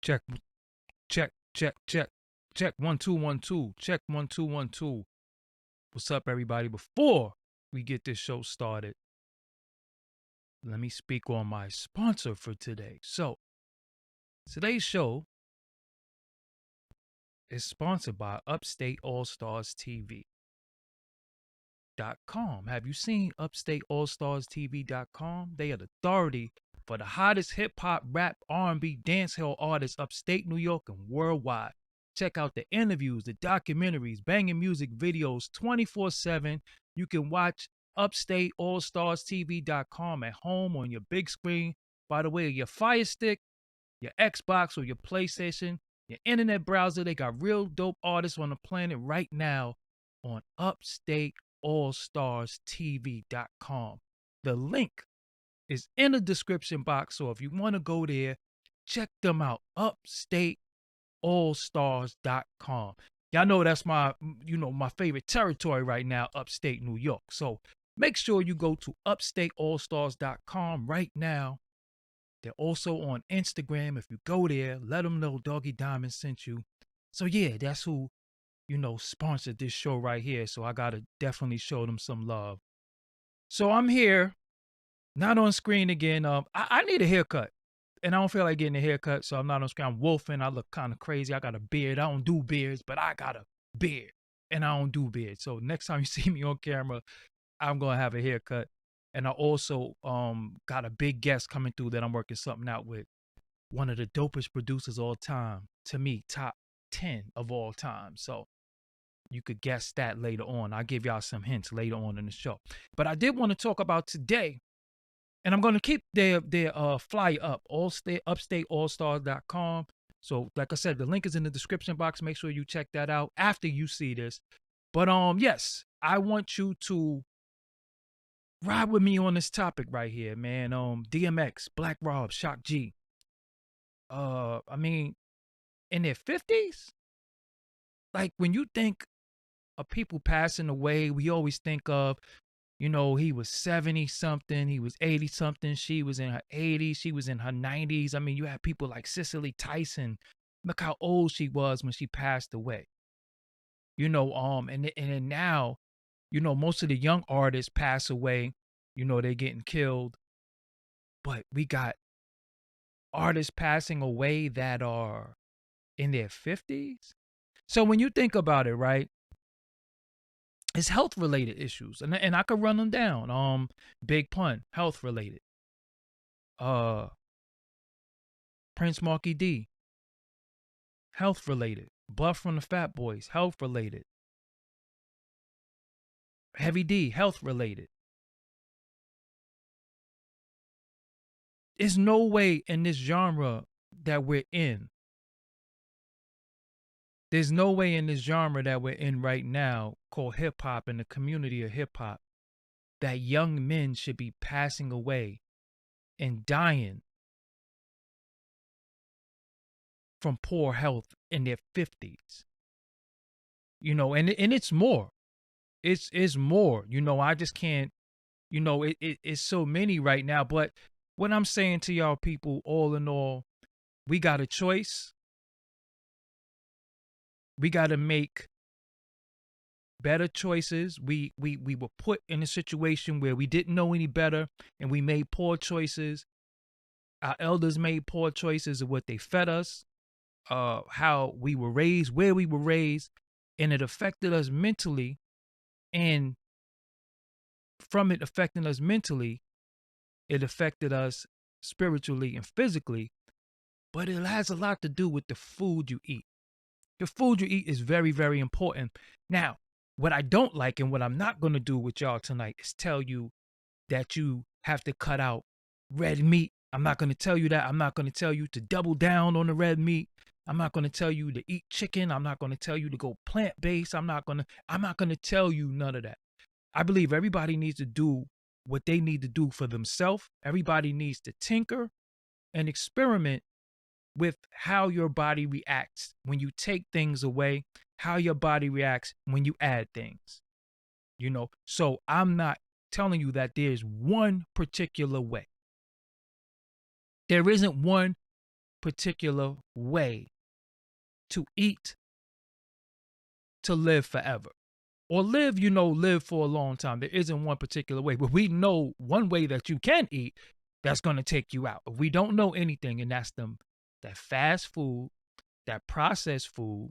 Check, check. 1 2 1 2. Check 1 2 1 2. What's up, everybody? Before we get this show started, let me speak on my sponsor for today. So, today's show is sponsored by Upstate All Stars TV.com. Have you seen Upstate All Stars TV.com? They are the authority for the hottest hip hop, rap, R&B, dancehall artists upstate New York and worldwide. Check out the interviews, the documentaries, banging music videos 24/7. You can watch Upstate All Stars TV.com at home on your big screen. By the way, your Fire Stick, your Xbox, or your PlayStation, your internet browser, they got real dope artists on the planet right now on Upstate All Stars TV.com. The link is in the description box, so if you want to go there, check them out. UpstateAllStars.com. Y'all know that's my favorite territory right now, upstate New York. So make sure you go to UpstateAllStars.com right now. They're also on Instagram. If you go there, let them know Doggie Diamonds sent you. So yeah, that's who sponsored this show right here. So I gotta definitely show them some love. So I'm here. Not on screen again. I need a haircut, and I don't feel like getting a haircut, so I'm not on screen. I'm wolfing. I look kind of crazy. I got a beard. I don't do beards, but I got a beard, and I don't do beards. So next time you see me on camera, I'm gonna have a haircut. And I also got a big guest coming through that I'm working something out with. One of the dopest producers all time, to me, top 10 of all time. So you could guess that later on. I'll give y'all some hints later on in the show. But I did want to talk about today. And I'm going to keep their flyer up, upstateallstars.com. So, like I said, the link is in the description box. Make sure you check that out after you see this. But yes, I want you to ride with me on this topic right here, man. DMX, Black Rob, Shock G. I mean, in their 50s? Like, when you think of people passing away, we always think of, he was 70 something, he was 80 something, she was in her 80s, she was in her 90s. I mean, you have people like Cicely Tyson. Look how old she was when she passed away. And then now, most of the young artists pass away, they're getting killed. But we got artists passing away that are in their 50s. So when you think about it, right? It's health related issues, and I could run them down. Big Pun, health related. Prince Marky D, health related. Buff from the Fat Boys, health related. Heavy D, health related. There's no way in this genre that we're in. There's no way in this genre that we're in right now, called hip hop, in the community of hip hop, that young men should be passing away and dying from poor health in their 50s. And it's more. It's more. I just can't, it's so many right now. But what I'm saying to y'all people, all in all, we got a choice. We got to make better choices. We were put in a situation where we didn't know any better, and we made poor choices. Our elders made poor choices of what they fed us, how we were raised, where we were raised, and it affected us mentally. And from it affecting us mentally, it affected us spiritually and physically. But it has a lot to do with the food you eat. The food you eat is very, very important. Now, what I don't like and what I'm not going to do with y'all tonight is tell you that you have to cut out red meat. I'm not going to tell you that. I'm not going to tell you to double down on the red meat. I'm not going to tell you to eat chicken. I'm not going to tell you to go plant-based. I'm not going to tell you none of that. I believe everybody needs to do what they need to do for themselves. Everybody needs to tinker and experiment with how your body reacts when you take things away, how your body reacts when you add things. So I'm not telling you that there's one particular way. There isn't one particular way to eat to live forever. Or live, live for a long time. There isn't one particular way, but we know one way that you can eat that's going to take you out. If we don't know anything, and that's that fast food, that processed food,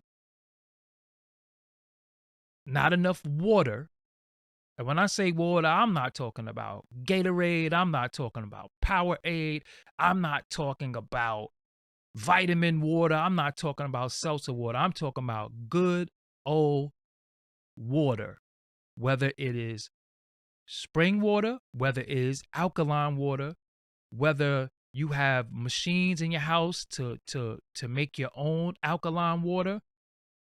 not enough water. And when I say water, I'm not talking about Gatorade. I'm not talking about Powerade. I'm not talking about vitamin water. I'm not talking about seltzer water. I'm talking about good old water, whether it is spring water, whether it is alkaline water, whether you have machines in your house to make your own alkaline water,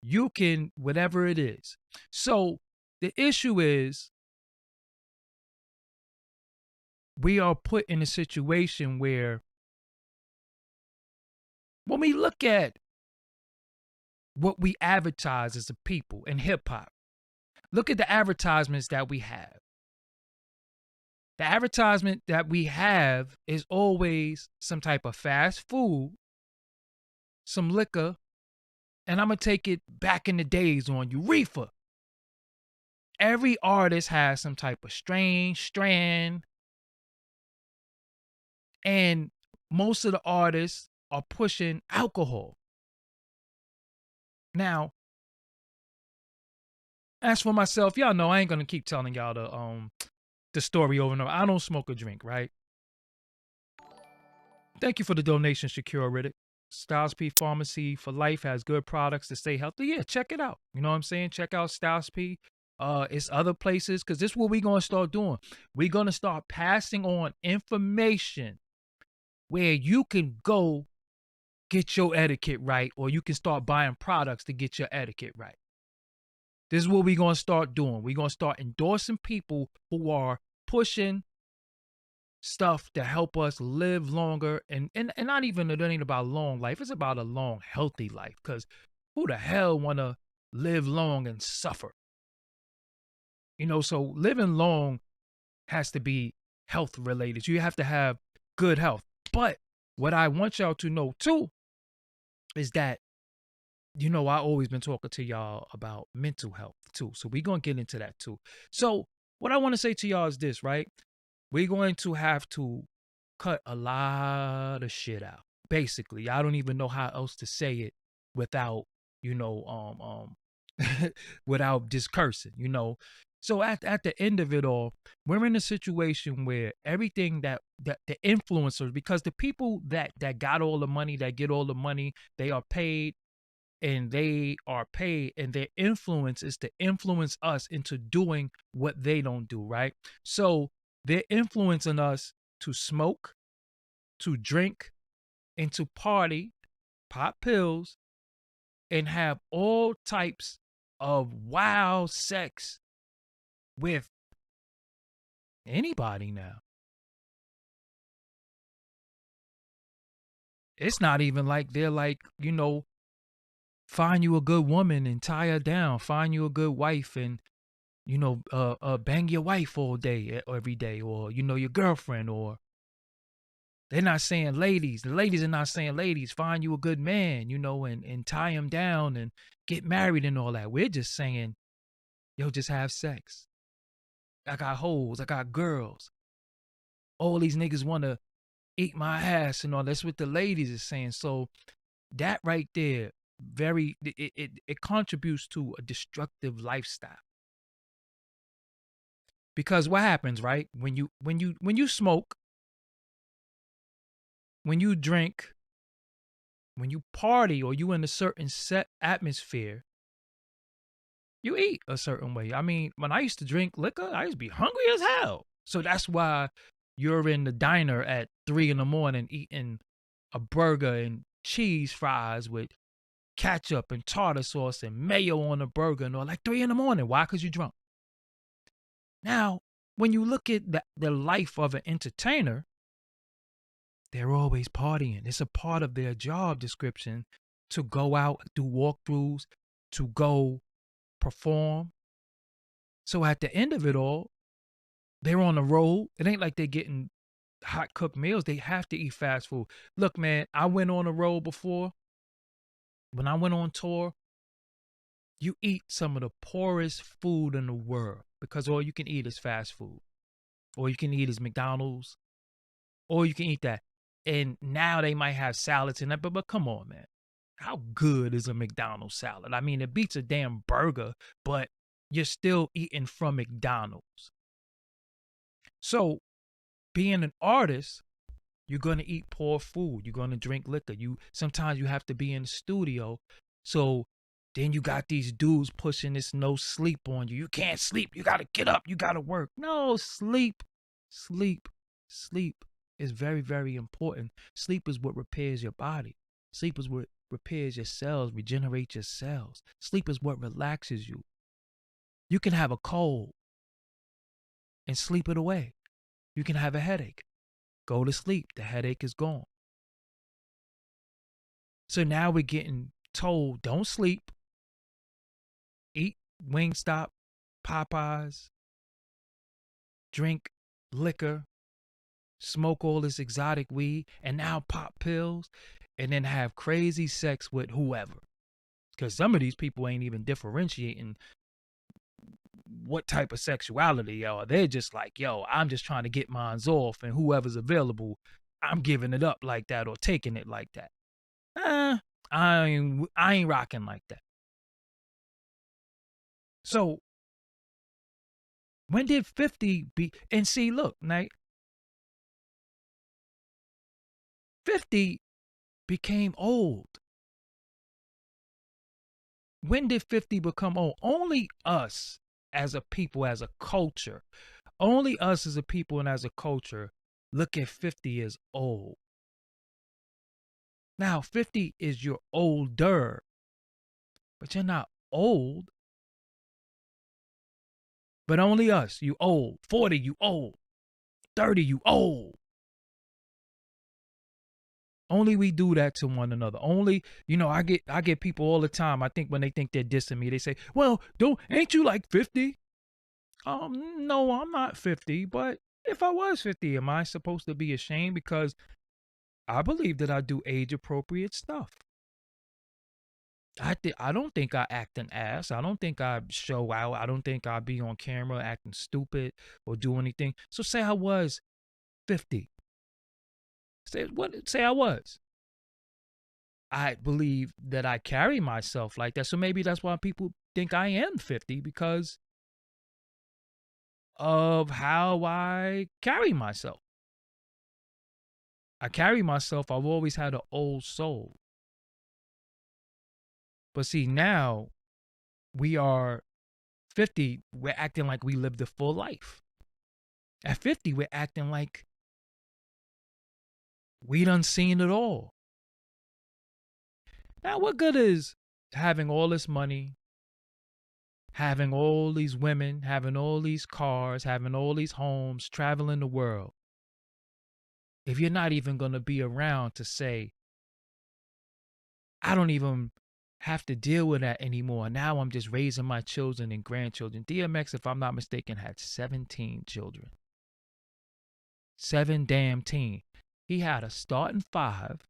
you can, whatever it is. So the issue is we are put in a situation where when we look at what we advertise as a people in hip hop, look at the advertisements that we have. The advertisement that we have is always some type of fast food, some liquor, and I'm going to take it back in the days on you, reefer. Every artist has some type of strain, strand, and most of the artists are pushing alcohol. Now, as for myself, y'all know I ain't going to keep telling y'all the story over and over. I don't smoke or drink, right? Thank you for the donation, Shakira Riddick. Styles P Pharmacy for Life has good products to stay healthy. Yeah, check it out. You know what I'm saying? Check out Styles P. It's other places, because this is what we're going to start doing. We're going to start passing on information where you can go get your etiquette right, or you can start buying products to get your etiquette right. This is what we're going to start doing. We're going to start endorsing people who are pushing stuff to help us live longer, and not even, it ain't about long life. It's about a long, healthy life, because who the hell want to live long and suffer? So living long has to be health related. You have to have good health. But what I want y'all to know too is that, I always been talking to y'all about mental health too. So we're going to get into that too. So what I want to say to y'all is this, right? We're going to have to cut a lot of shit out. Basically, I don't even know how else to say it without, without discursing. So at the end of it all, we're in a situation where everything that the influencers, because the people that got all the money, that get all the money, they are paid, and their influence is to influence us into doing what they don't do, right? So they're influencing us to smoke, to drink, and to party, pop pills, and have all types of wild sex with anybody now. It's not even like they're like, find you a good woman and tie her down, find you a good wife and, bang your wife all day, every day, or, your girlfriend, or they're not saying ladies. The ladies are not saying ladies, find you a good man, and tie him down and get married and all that. We're just saying, yo, just have sex. I got hoes, I got girls. All these niggas want to eat my ass and all. That's what the ladies is saying. So that right there, it contributes to a destructive lifestyle. Because what happens, right? When you smoke, when you drink, when you party, or you in a certain set atmosphere, you eat a certain way. I mean, when I used to drink liquor, I used to be hungry as hell. So that's why you're in the diner at 3 a.m. eating a burger and cheese fries with ketchup and tartar sauce and mayo on the burger and all, like 3 a.m. Why? Because you're drunk. Now, when you look at the life of an entertainer, they're always partying. It's a part of their job description to go out, do walkthroughs, to go perform. So at the end of it all, they're on the road. It ain't like they're getting hot cooked meals. They have to eat fast food. Look, man, I went on a road before. When I went on tour, you eat some of the poorest food in the world because all you can eat is fast food. All you can eat is McDonald's. Or you can eat that. And now they might have salads in that, but come on, man. How good is a McDonald's salad? I mean, it beats a damn burger, but you're still eating from McDonald's. So, being an artist, you're gonna eat poor food. You're gonna drink liquor. You sometimes you have to be in the studio. So then you got these dudes pushing this no sleep on you. You can't sleep. You gotta get up. You gotta work. No, sleep, sleep, sleep is very, very important. Sleep is what repairs your body. Sleep is what repairs your cells, regenerates your cells. Sleep is what relaxes you. You can have a cold and sleep it away. You can have a headache. Go to sleep. The headache is gone. So now we're getting told, don't sleep. Eat Wingstop, Popeyes, drink liquor, smoke all this exotic weed, and now pop pills, and then have crazy sex with whoever. Because some of these people ain't even differentiating what type of sexuality, yo. They're just like, yo, I'm just trying to get mines off, and whoever's available, I'm giving it up like that or taking it like that. I ain't rocking like that. So when did 50 be? And see, look, Nate, 50 became old. When did 50 become old? Only us as a people, as a culture, only us as a people and as a culture look at 50 as old. Now, 50 is you're older, but you're not old. But only us, you old. 40, you old. 30, you old. Only we do that to one another. Only, I get people all the time. I think when they think they're dissing me, they say, "Well, ain't you like 50?" No, I'm not 50, but if I was 50, am I supposed to be ashamed? Because I believe that I do age appropriate stuff. I don't think I act an ass. I don't think I show out. I don't think I be on camera acting stupid or do anything. So say I was 50. Say I was. I believe that I carry myself like that. So maybe that's why people think I am 50, because of how I carry myself. I've always had an old soul. But see, now we are 50, we're acting like we lived a full life. At 50, we're acting like we done seen it all. Now, what good is having all this money, having all these women, having all these cars, having all these homes, traveling the world, if you're not even going to be around to say, I don't even have to deal with that anymore. Now I'm just raising my children and grandchildren. DMX, if I'm not mistaken, had 17 children. 7 damn teen. He had a starting five.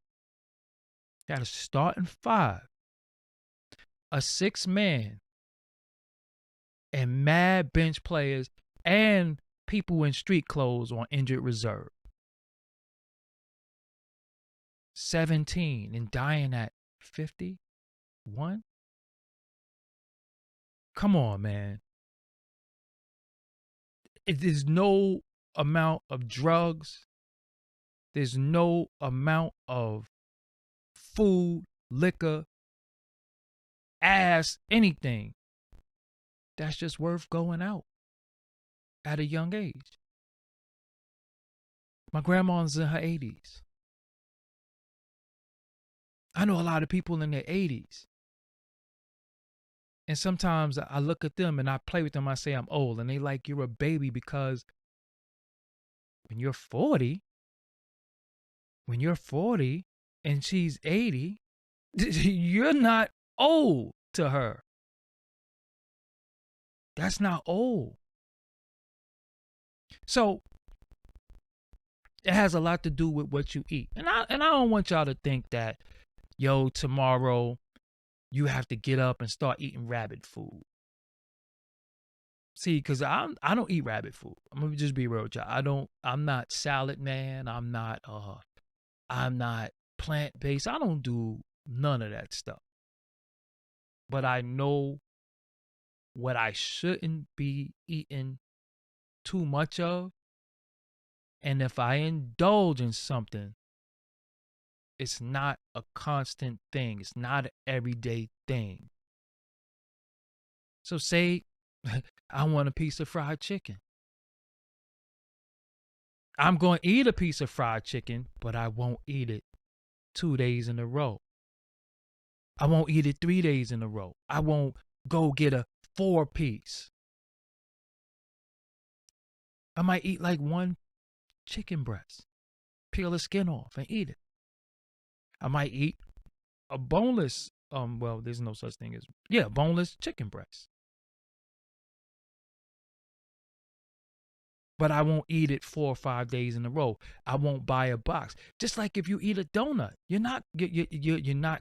A 6-man, and mad bench players and people in street clothes on injured reserve. 17 and dying at 51? Come on, man. There's no amount of drugs. There's no amount of food, liquor, ass, anything that's just worth going out at a young age. My grandma's in her 80s. I know a lot of people in their 80s. And sometimes I look at them and I play with them. I say I'm old. And they like, you're a baby, because when you're 40 and she's 80, you're not old to her. That's not old. So It has a lot to do with what you eat. And I don't want y'all to think that, yo, tomorrow you have to get up and start eating rabbit food. See, because I don't eat rabbit food. I'm gonna just be real with y'all. I'm not salad man. I'm not plant based. I don't do none of that stuff. But I know what I shouldn't be eating too much of. And if I indulge in something, it's not a constant thing. It's not an everyday thing. So say I want a piece of fried chicken. I'm going to eat a piece of fried chicken, but I won't eat it 2 days in a row. I won't eat it 3 days in a row. I won't go get a 4-piece. I might eat like one chicken breast, peel the skin off and eat it. I might eat a boneless, well, there's no such thing as, boneless chicken breast. But I won't eat it 4 or 5 days in a row. I won't buy a box. Just like if you eat a donut, you're not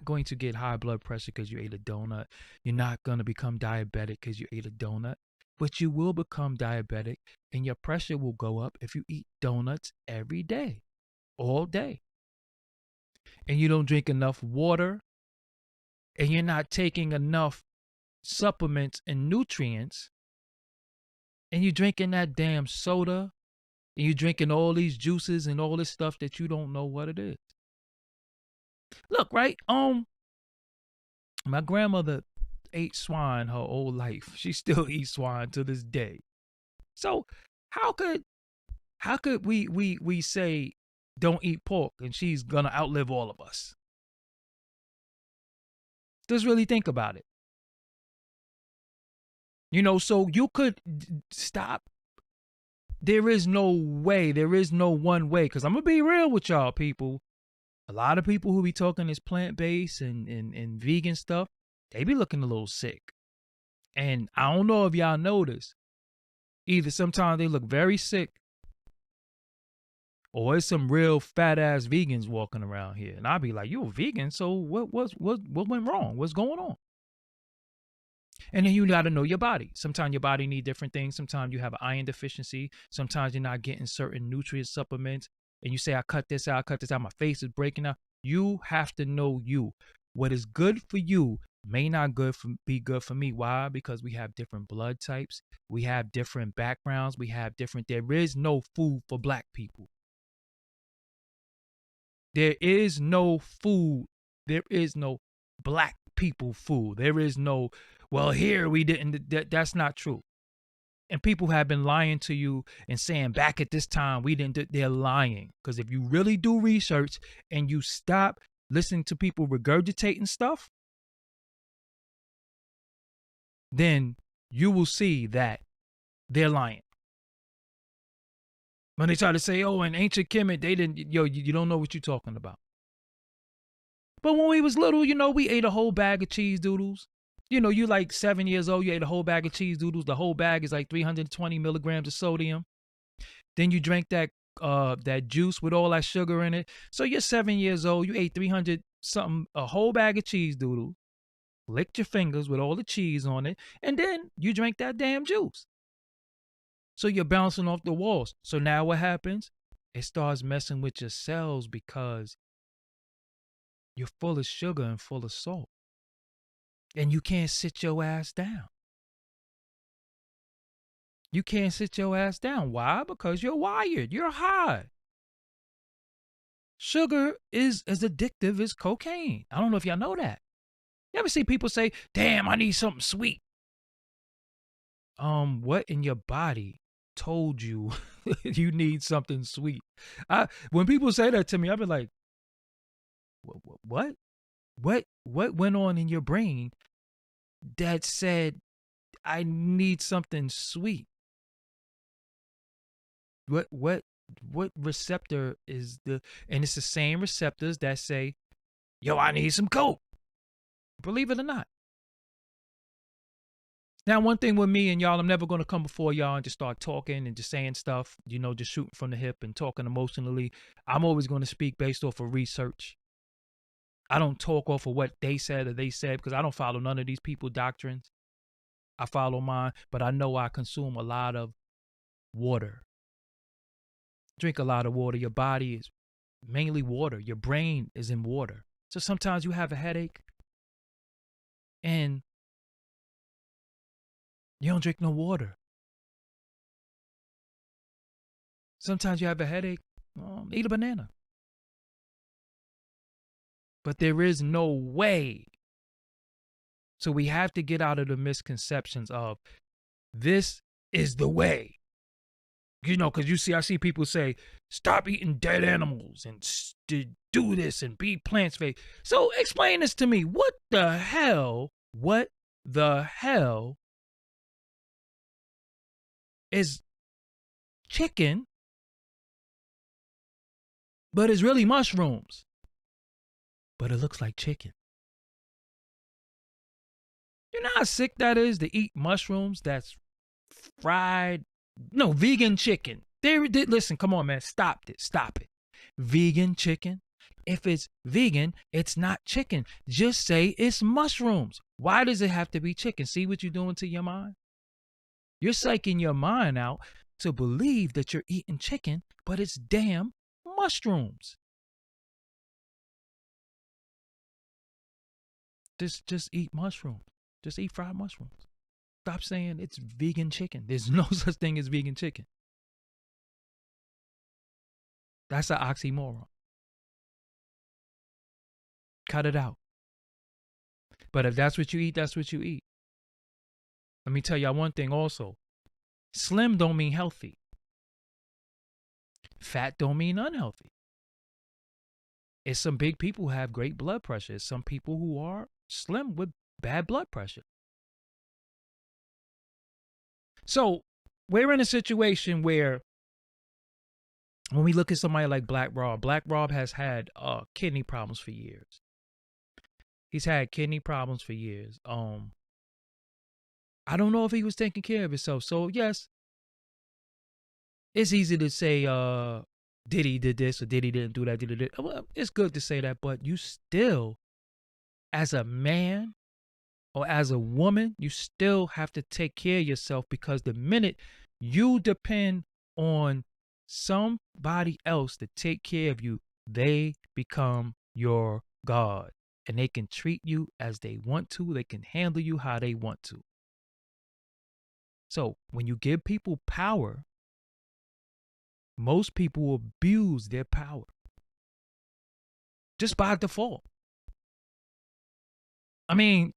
going to get high blood pressure because you ate a donut. You're not going to become diabetic because you ate a donut. But you will become diabetic and your pressure will go up if you eat donuts every day, all day. And you don't drink enough water and you're not taking enough supplements and nutrients, and you drinking that damn soda, and you drinking all these juices and all this stuff that you don't know what it is. Look, right? My grandmother ate swine her whole life. She still eats swine to this day. So how could we say don't eat pork and she's gonna outlive all of us? Just really think about it. So you could stop. There is no way. There is no one way. Because I'm going to be real with y'all, people. A lot of people who be talking this plant-based and vegan stuff, they be looking a little sick. And I don't know if y'all notice. Either sometimes they look very sick, or it's some real fat-ass vegans walking around here. And I'll be like, you a vegan? So what went wrong? What's going on? And then you got to know your body. Sometimes your body need different things. Sometimes you have an iron deficiency. Sometimes you're not getting certain nutrient supplements. And you say, I cut this out, my face is breaking out. You have to know you. What is good for you may not be good for me. Why? Because we have different blood types. We have different backgrounds. There is no food for black people. There is no food. There is no black people food. There is no, well, here we didn't. That's not true. And people have been lying to you and saying back at this time we didn't. They're lying. Because if you really do research and you stop listening to people regurgitating stuff, then you will see that they're lying. When they try to say, oh, in ancient Kemet, they didn't, you don't know what you're talking about. But when we was little, we ate a whole bag of cheese doodles. You like 7 years old, you ate a whole bag of cheese doodles. The whole bag is like 320 milligrams of sodium. Then you drank that juice with all that sugar in it. So you're 7 years old, you ate 300 something, a whole bag of cheese doodles, licked your fingers with all the cheese on it, and then you drank that damn juice. So you're bouncing off the walls. So now what happens? It starts messing with your cells because you're full of sugar and full of salt. And you can't sit your ass down. You can't sit your ass down. Why? Because you're wired. You're high. Sugar is as addictive as cocaine. I don't know if y'all know that. You ever see people say, damn, I need something sweet? What in your body told you you need something sweet? When people say that to me, I'll be like, what? What went on in your brain that said I need something sweet? What receptor is and it's the same receptors that say, yo, I need some Coke. Believe it or not. Now, one thing with me and y'all, I'm never going to come before y'all and just start talking and just saying stuff, just shooting from the hip and talking emotionally. I'm always going to speak based off of research. I don't talk off of what they said or they said because I don't follow none of these people doctrines. I follow mine, but I know I consume a lot of water. Drink a lot of water. Your body is mainly water. Your brain is in water. So sometimes you have a headache and you don't drink no water. Sometimes you have a headache, eat a banana. But there is no way. So we have to get out of the misconceptions of this is the way. Because I see people say, stop eating dead animals and do this and be plant-based. So explain this to me. What the hell is chicken, but it's really mushrooms? But it looks like chicken. You know how sick that is to eat mushrooms that's fried? No, vegan chicken. Listen, come on, man. Stop it. Vegan chicken. If it's vegan, it's not chicken. Just say it's mushrooms. Why does it have to be chicken? See what you're doing to your mind? You're psyching your mind out to believe that you're eating chicken, but it's damn mushrooms. Just eat mushrooms. Just eat fried mushrooms. Stop saying it's vegan chicken. There's no such thing as vegan chicken. That's an oxymoron. Cut it out. But if that's what you eat, that's what you eat. Let me tell y'all one thing also. Slim don't mean healthy. Fat don't mean unhealthy. It's some big people who have great blood pressure. It's some people who are slim with bad blood pressure. So we're in a situation where when we look at somebody like Black Rob has had kidney problems for years. He's had kidney problems for years. I don't know if he was taking care of himself. So yes, it's easy to say Diddy did this or Diddy didn't do that. Well, it's good to say that, but you still, as a man or as a woman, you still have to take care of yourself, because the minute you depend on somebody else to take care of you, they become your God. And they can treat you as they want to. They can handle you how they want to. So when you give people power, most people will abuse their power just by default. I mean,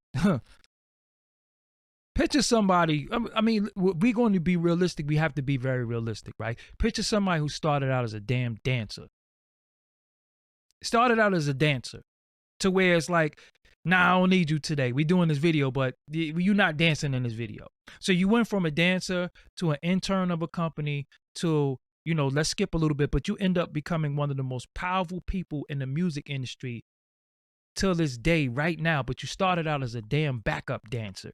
picture somebody. I mean, we're going to be realistic. We have to be very realistic, right? Picture somebody who started out as a damn dancer. Started out as a dancer to where it's like, nah, I don't need you today. We doing this video, but you're not dancing in this video. So you went from a dancer to an intern of a company to, let's skip a little bit, but you end up becoming one of the most powerful people in the music industry till this day right now. But you started out as a damn backup dancer.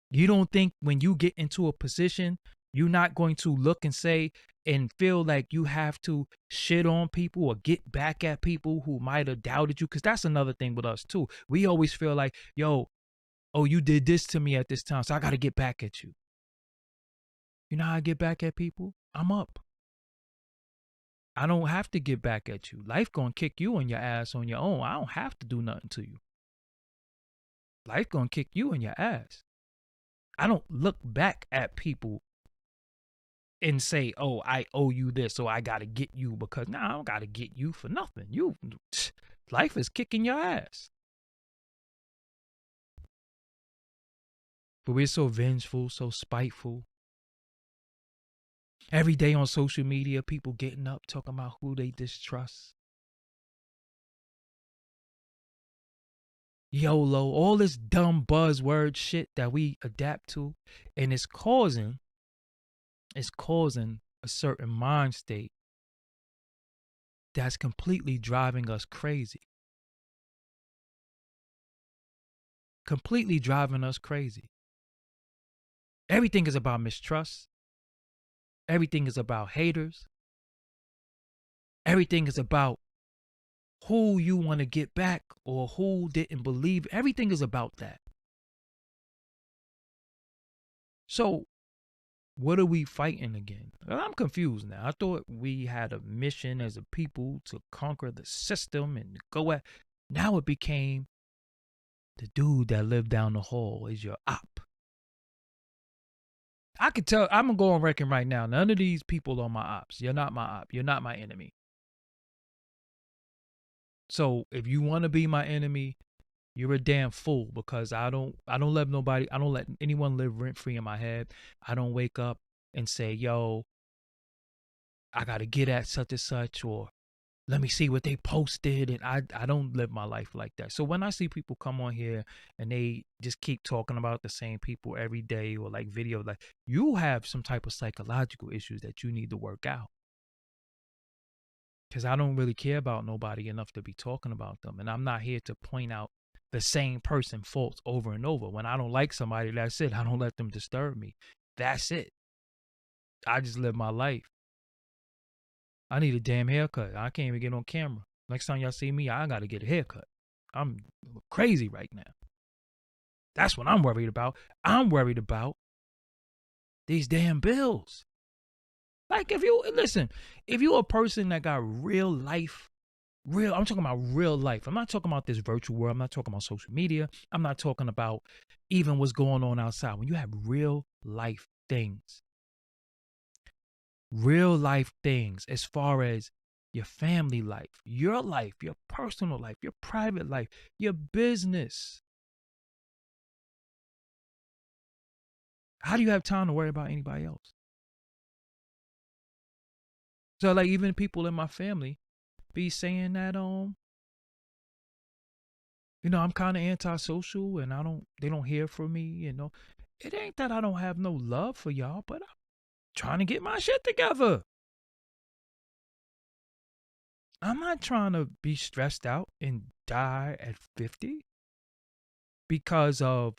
You don't think when you get into a position, you're not going to look and say and feel like you have to shit on people or get back at people who might have doubted you? Because that's another thing with us too. We always feel like, you did this to me at this time, so I got to get back at you. You know how I get back at people? I'm up. I don't have to get back at you. Life gonna kick you in your ass on your own. I don't have to do nothing to you. Life gonna kick you in your ass. I don't look back at people and say, I owe you this, so I gotta get you, because I don't gotta get you for nothing. Life is kicking your ass. But we're so vengeful, so spiteful. Every day on social media, people getting up, talking about who they distrust. YOLO, all this dumb buzzword shit that we adapt to, and it's causing a certain mind state that's completely driving us crazy. Completely driving us crazy. Everything is about mistrust. Everything is about haters. Everything is about who you want to get back or who didn't believe. Everything is about that. So, what are we fighting again? Well, I'm confused now. I thought we had a mission as a people to conquer the system and go at. Now it became the dude that lived down the hall is your op. I could tell. I'm gonna go on record right now. None of these people are my ops. You're not my op. You're not my enemy. So if you want to be my enemy, you're a damn fool because I don't let nobody, I don't let anyone live rent free in my head. I don't wake up and say, yo, I gotta get at such and such, or let me see what they posted. And I don't live my life like that. So when I see people come on here and they just keep talking about the same people every day or like video, like you have some type of psychological issues that you need to work out. Because I don't really care about nobody enough to be talking about them. And I'm not here to point out the same person faults over and over. When I don't like somebody, that's it. I don't let them disturb me. That's it. I just live my life. I need a damn haircut. I can't even get on camera. Next time y'all see me, I got to get a haircut. I'm crazy right now. That's what I'm worried about. I'm worried about these damn bills. Like if you're a person that got real life, I'm talking about real life. I'm not talking about this virtual world. I'm not talking about social media. I'm not talking about even what's going on outside. When you have real life things as far as your family life, your personal life, your private life, your business. How do you have time to worry about anybody else? So like even people in my family be saying that I'm kind of antisocial and they don't hear from me, It ain't that I don't have no love for y'all, but I'm trying to get my shit together. I'm not trying to be stressed out and die at 50 because of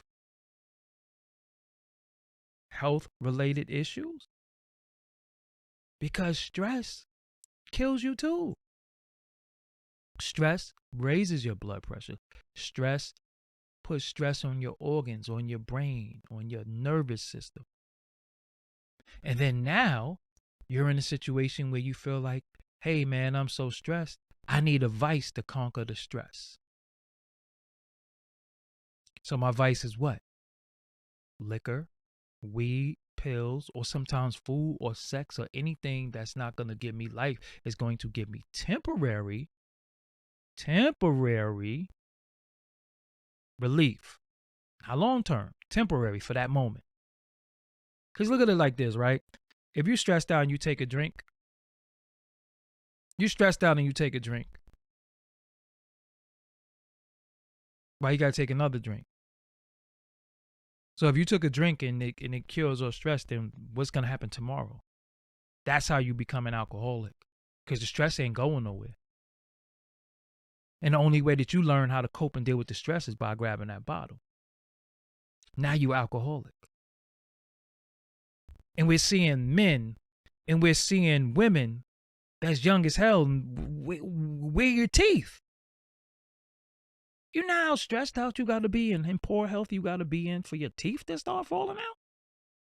health related issues. Because stress kills you too. Stress raises your blood pressure. Stress puts stress on your organs, on your brain, on your nervous system. And then now you're in a situation where you feel like, hey man, I'm so stressed. I need a vice to conquer the stress. So my vice is what? Liquor, weed, pills, or sometimes food or sex or anything that's not going to give me life is going to give me temporary relief. Not long term, temporary for that moment. Because look at it like this, right? If you're stressed out and you take a drink, why you got to take another drink? So if you took a drink and it cures your stress, then what's going to happen tomorrow? That's how you become an alcoholic, because the stress ain't going nowhere. And the only way that you learn how to cope and deal with the stress is by grabbing that bottle. Now you alcoholic. And we're seeing men and we're seeing women that's young as hell wear your teeth. You know how stressed out you got to be and in poor health you got to be in for your teeth to start falling out?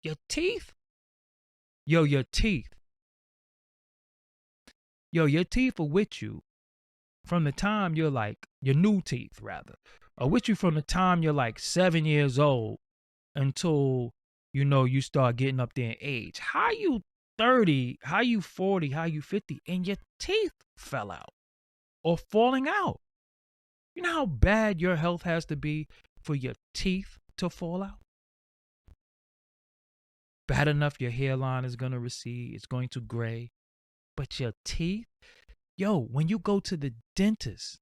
Your teeth? Yo, your teeth. Your teeth are with you from the time you're like, your new teeth rather, are with you from the time you're like 7 years old until, you start getting up there in age. How you 30, how you 40, how you 50, and your teeth fell out or falling out? You know how bad your health has to be for your teeth to fall out? Bad enough your hairline is going to recede, it's going to gray. But your teeth, when you go to the dentist,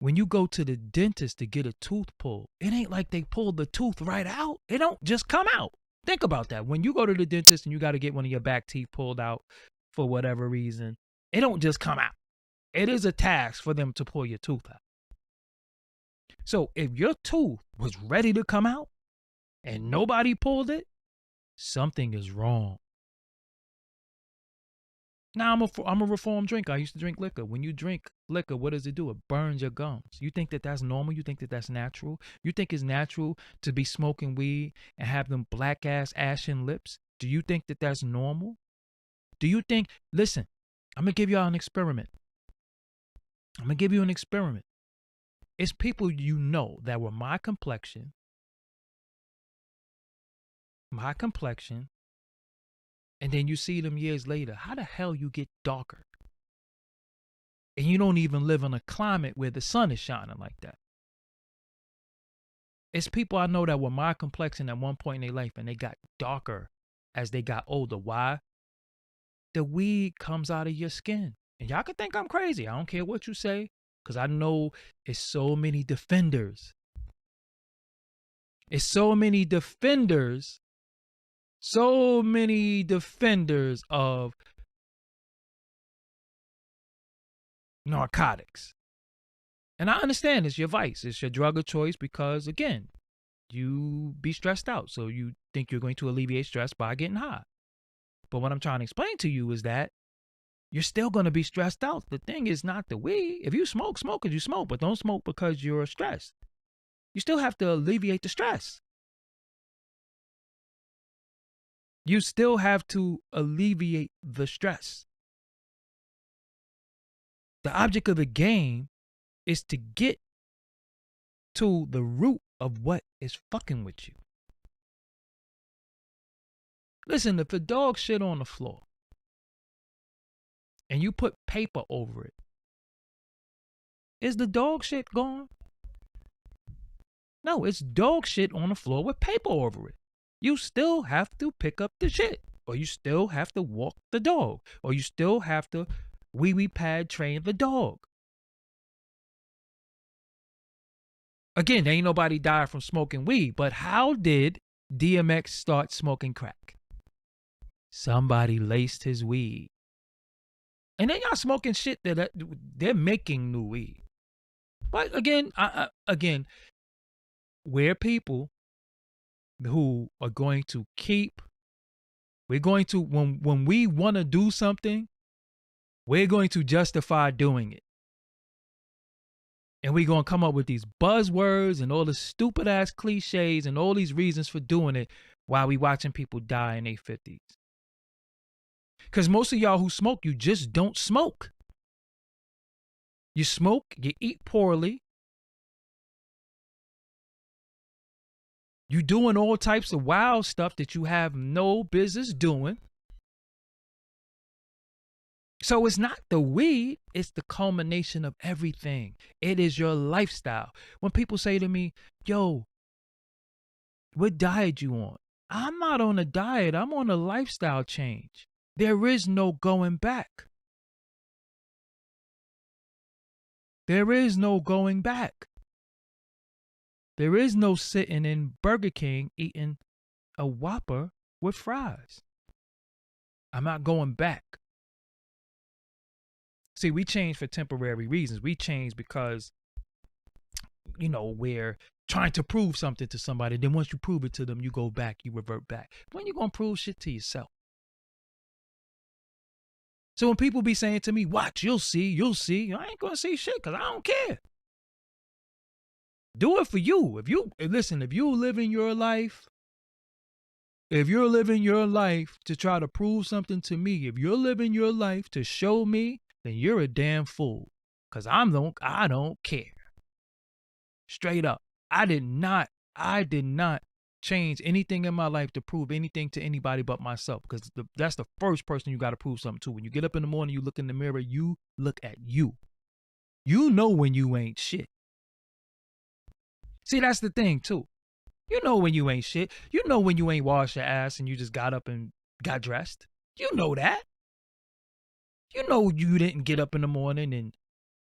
to get a tooth pulled, it ain't like they pulled the tooth right out. It don't just come out. Think about that. When you go to the dentist and you got to get one of your back teeth pulled out for whatever reason, it don't just come out. It is a task for them to pull your tooth out. So if your tooth was ready to come out, and nobody pulled it, something is wrong. Now I'm a reformed drinker. I used to drink liquor. When you drink liquor, what does it do? It burns your gums. You think that that's normal? You think that that's natural? You think it's natural to be smoking weed and have them black ass ashen lips? Do you think that that's normal? Do you think? Listen, I'm gonna give y'all an experiment. I'm gonna give you an experiment. It's people you know that were my complexion, and then you see them years later. How the hell you get darker? And you don't even live in a climate where the sun is shining like that. It's people I know that were my complexion at one point in their life and they got darker as they got older. Why? The weed comes out of your skin. And y'all can think I'm crazy. I don't care what you say, because I know it's so many defenders. It's so many defenders of narcotics. And I understand it's your vice. It's your drug of choice because, again, you be stressed out. So you think you're going to alleviate stress by getting high. But what I'm trying to explain to you is that you're still going to be stressed out. The thing is not the weed. If you smoke, smoke because you smoke, but don't smoke because you're stressed. You still have to alleviate the stress. You still have to alleviate the stress. The object of the game is to get to the root of what is fucking with you. Listen, if a dog shit on the floor and you put paper over it, is the dog shit gone? No, it's dog shit on the floor with paper over it. You still have to pick up the shit, or you still have to walk the dog, or you still have to wee pad train the dog. Again, ain't nobody died from smoking weed, but how did DMX start smoking crack? Somebody laced his weed. And then y'all smoking shit that they're making new weed. But again, we're people who are going to we're going to, when we want to do something, we're going to justify doing it. And we're going to come up with these buzzwords and all the stupid ass cliches and all these reasons for doing it while we watching people die in their 50s. Because most of y'all who smoke, you just don't smoke. You smoke, you eat poorly. You're doing all types of wild stuff that you have no business doing. So it's not the weed, it's the culmination of everything. It is your lifestyle. When people say to me, yo, what diet you on? I'm not on a diet, I'm on a lifestyle change. There is no going back. There is no going back. There is no sitting in Burger King eating a Whopper with fries. I'm not going back. See, we change for temporary reasons. We change because, we're trying to prove something to somebody. Then once you prove it to them, you go back, you revert back. When you going to prove shit to yourself? So when people be saying to me, watch, you'll see, I ain't going to see shit because I don't care. Do it for you. If you're living your life to try to prove something to me, if you're living your life to show me, then you're a damn fool. Because I don't care. Straight up. I did not change anything in my life to prove anything to anybody but myself. Because that's the first person you got to prove something to. When you get up in the morning, you look in the mirror, you look at you. You know when you ain't shit. See, that's the thing, too. You know when you ain't shit. You know when you ain't washed your ass and you just got up and got dressed. You know that. You know you didn't get up in the morning and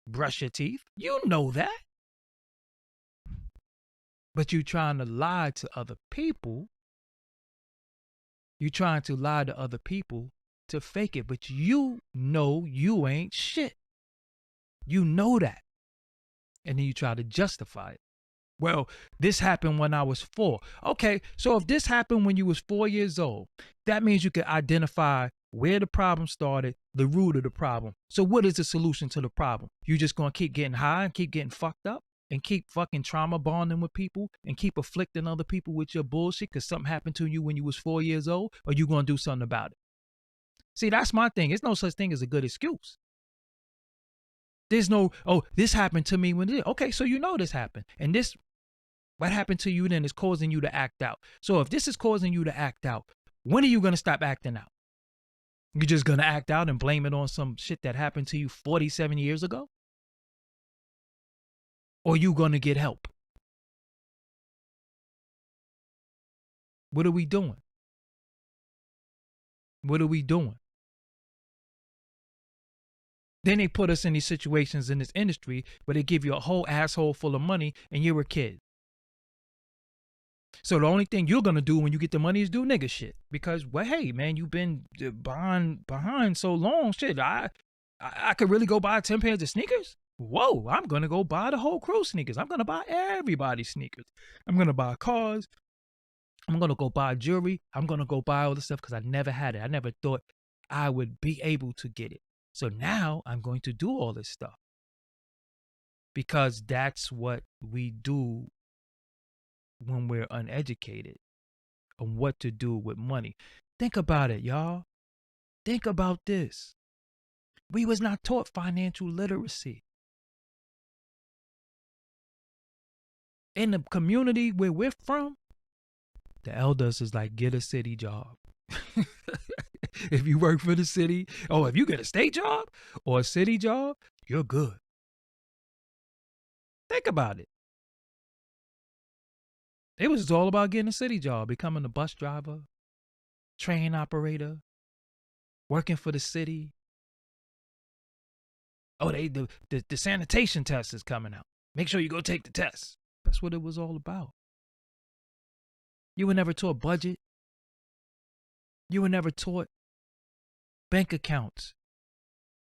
brush your teeth. You know that. But you trying to lie to other people. You trying to lie to other people to fake it. But you know you ain't shit. You know that. And then you try to justify it. Well, this happened when I was 4. Okay, so if this happened when you was 4 years old, that means you can identify where the problem started, the root of the problem. So what is the solution to the problem? You just gonna keep getting high and keep getting fucked up and keep fucking trauma bonding with people and keep afflicting other people with your bullshit because something happened to you when you was 4 years old, or you gonna do something about it? See, that's my thing. There's no such thing as a good excuse. There's no, oh, this happened to me when this. Okay, so you know this happened. And this, what happened to you then is causing you to act out. So if this is causing you to act out, when are you going to stop acting out? You're just going to act out and blame it on some shit that happened to you 47 years ago? Or you going to get help? What are we doing? What are we doing? Then they put us in these situations in this industry where they give you a whole asshole full of money and you're a kid. So the only thing you're gonna do when you get the money is do nigga shit. Because, well, hey man, you've been behind so long. Shit, I could really go buy 10 pairs of sneakers. Whoa, I'm gonna go buy the whole crew sneakers. I'm gonna buy everybody's sneakers. I'm gonna buy cars. I'm gonna go buy jewelry. I'm gonna go buy all this stuff because I never had it. I never thought I would be able to get it. So now I'm going to do all this stuff because that's what we do when we're uneducated on what to do with money. Think about it, y'all. Think about this. We was not taught financial literacy. In the community where we're from, the elders is like, get a city job. If you work for the city, if you get a state job or a city job, you're good. Think about it. It was all about getting a city job, becoming a bus driver, train operator, working for the city. Oh, the sanitation test is coming out. Make sure you go take the test. That's what it was all about. You were never taught budget. You were never taught bank accounts.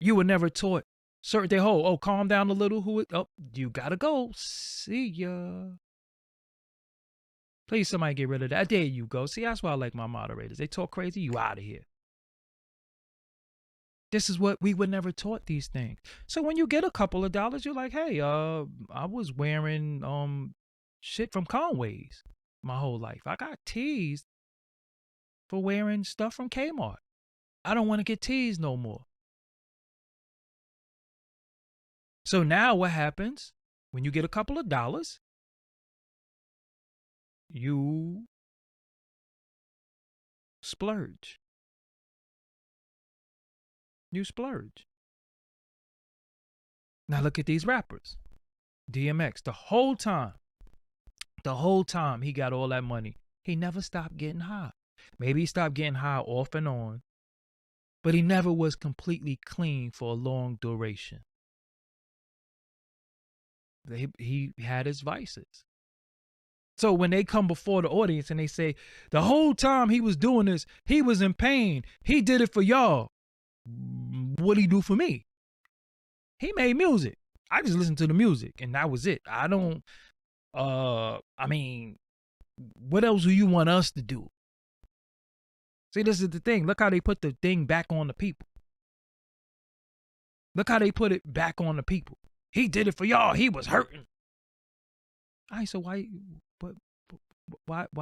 You were never taught certain things. Oh, calm down a little. You gotta go. See ya. Please, somebody get rid of that. There you go. See, that's why I like my moderators. They talk crazy. You out of here. This is what we were never taught, these things. So when you get a couple of dollars, you're like, hey, I was wearing shit from Conway's my whole life. I got teased for wearing stuff from Kmart. I don't want to get teased no more. So now what happens when you get a couple of dollars? You splurge. You splurge. Now look at these rappers. DMX, the whole time he got all that money, he never stopped getting high. Maybe he stopped getting high off and on, but he never was completely clean for a long duration. He had his vices. So when they come before the audience and they say, the whole time he was doing this, he was in pain. He did it for y'all. What'd he do for me? He made music. I just listened to the music and that was it. I don't, what else do you want us to do? See, this is the thing. Look how they put the thing back on the people. Look how they put it back on the people. He did it for y'all. He was hurting. All right, so why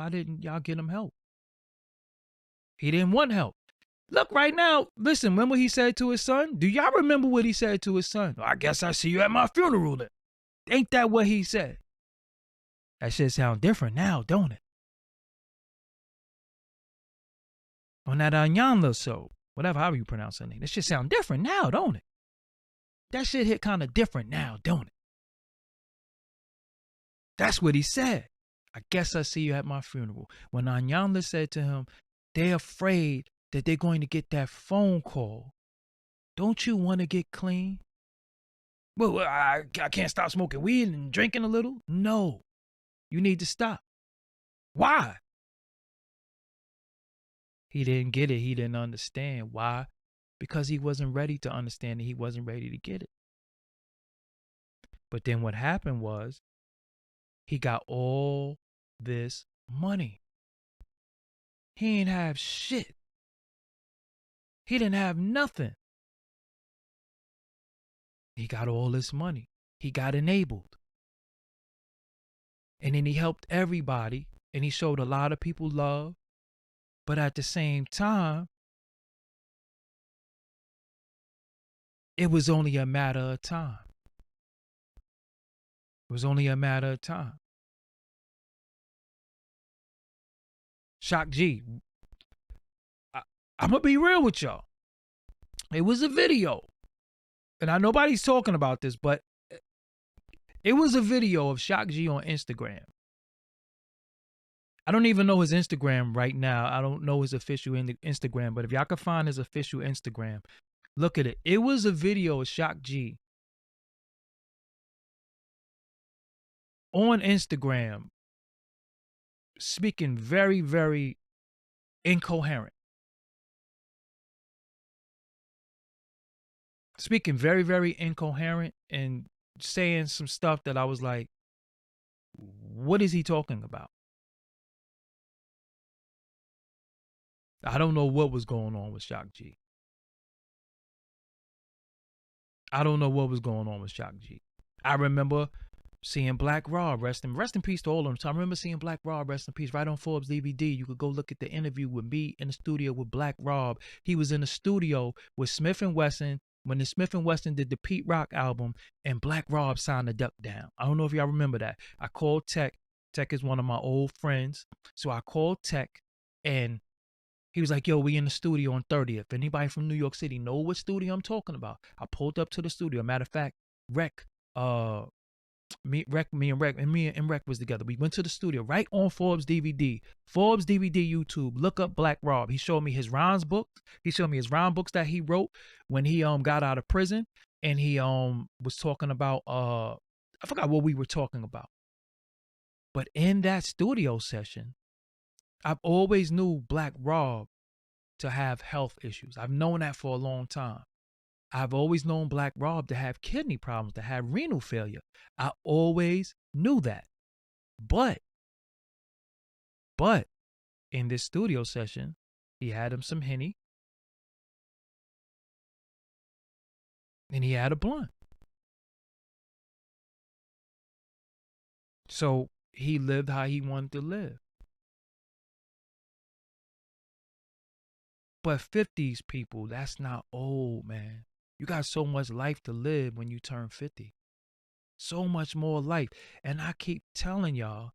didn't y'all get him help? He didn't want help. Look right now. Listen, remember what he said to his son? Do y'all remember what he said to his son? I guess I see you at my funeral then. Ain't that what he said? That shit sound different now, don't it? On that Anyanla show, however you pronounce her name. That shit sound different now, don't it? That shit hit kind of different now, don't it? That's what he said. I guess I see you at my funeral. When Anyanla said to him, they're afraid that they're going to get that phone call. Don't you want to get clean? Well, I can't stop smoking weed and drinking a little. No, you need to stop. Why? He didn't get it. He didn't understand. Why? Because he wasn't ready to understand it. He wasn't ready to get it. But then what happened was He got all this money. He ain't have shit. He didn't have nothing. He got all this money. He got enabled. And then he helped everybody. And he showed a lot of people love. But at the same time, it was only a matter of time. It was only a matter of time. Shock G, I'm going to be real with y'all. It was a video. And I nobody's talking about this, but it was a video of Shock G on Instagram. I don't even know his Instagram right now. I don't know his official Instagram, but if y'all can find his official Instagram, look at it. It was a video of Shock G on Instagram speaking very, very incoherent. Speaking very, very incoherent and saying some stuff that I was like, what is he talking about? I don't know what was going on with Shock G. I don't know what was going on with Shock G. I remember seeing Black Rob, rest in peace to all of them. So I remember seeing Black Rob, rest in peace, right on Forbes DVD. You could go look at the interview with me in the studio with Black Rob. He was in the studio with Smith & Wesson when the Smith & Wesson did the Pete Rock album, and Black Rob signed the Duck Down. I don't know if y'all remember that. I called Tech. Tech is one of my old friends. So I called Tech, and he was like, yo, we in the studio on 30th. Anybody from New York City know what studio I'm talking about? I pulled up to the studio. Matter of fact, me and Rec was together. We went to the studio right on Forbes DVD. Forbes DVD YouTube. Look up Black Rob. He showed me his rhymes book. He showed me his rhyme books that he wrote when he got out of prison. And he was talking about I forgot what we were talking about. But in that studio session, I've always knew Black Rob to have health issues. I've known that for a long time. I've always known Black Rob to have kidney problems, to have renal failure. I always knew that. But in this studio session, he had him some Henny and he had a blunt. So he lived how he wanted to live. But 50s people, that's not old, man. You got so much life to live when you turn 50. So much more life. And I keep telling y'all,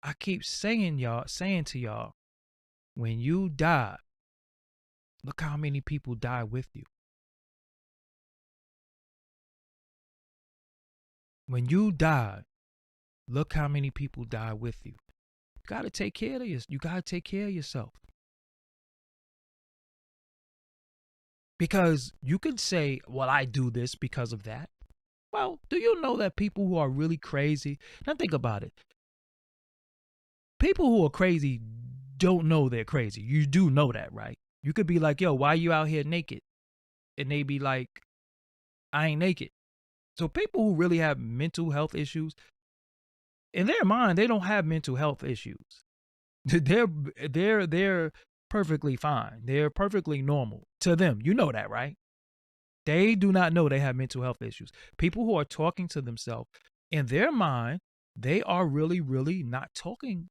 I keep saying to y'all, when you die, look how many people die with you. When you die, look how many people die with you. You gotta take care of you gotta take care of yourself. Because you could say, well, I do this because of that. Well, do you know that people who are really crazy, now think about it. People who are crazy don't know they're crazy. You do know that, right? You could be like, yo, why you out here naked? And they be like, I ain't naked. So people who really have mental health issues, in their mind, they don't have mental health issues. They're perfectly fine. They're perfectly normal to them. You know that, right? They do not know they have mental health issues. People who are talking to themselves, in their mind, they are really, really not talking.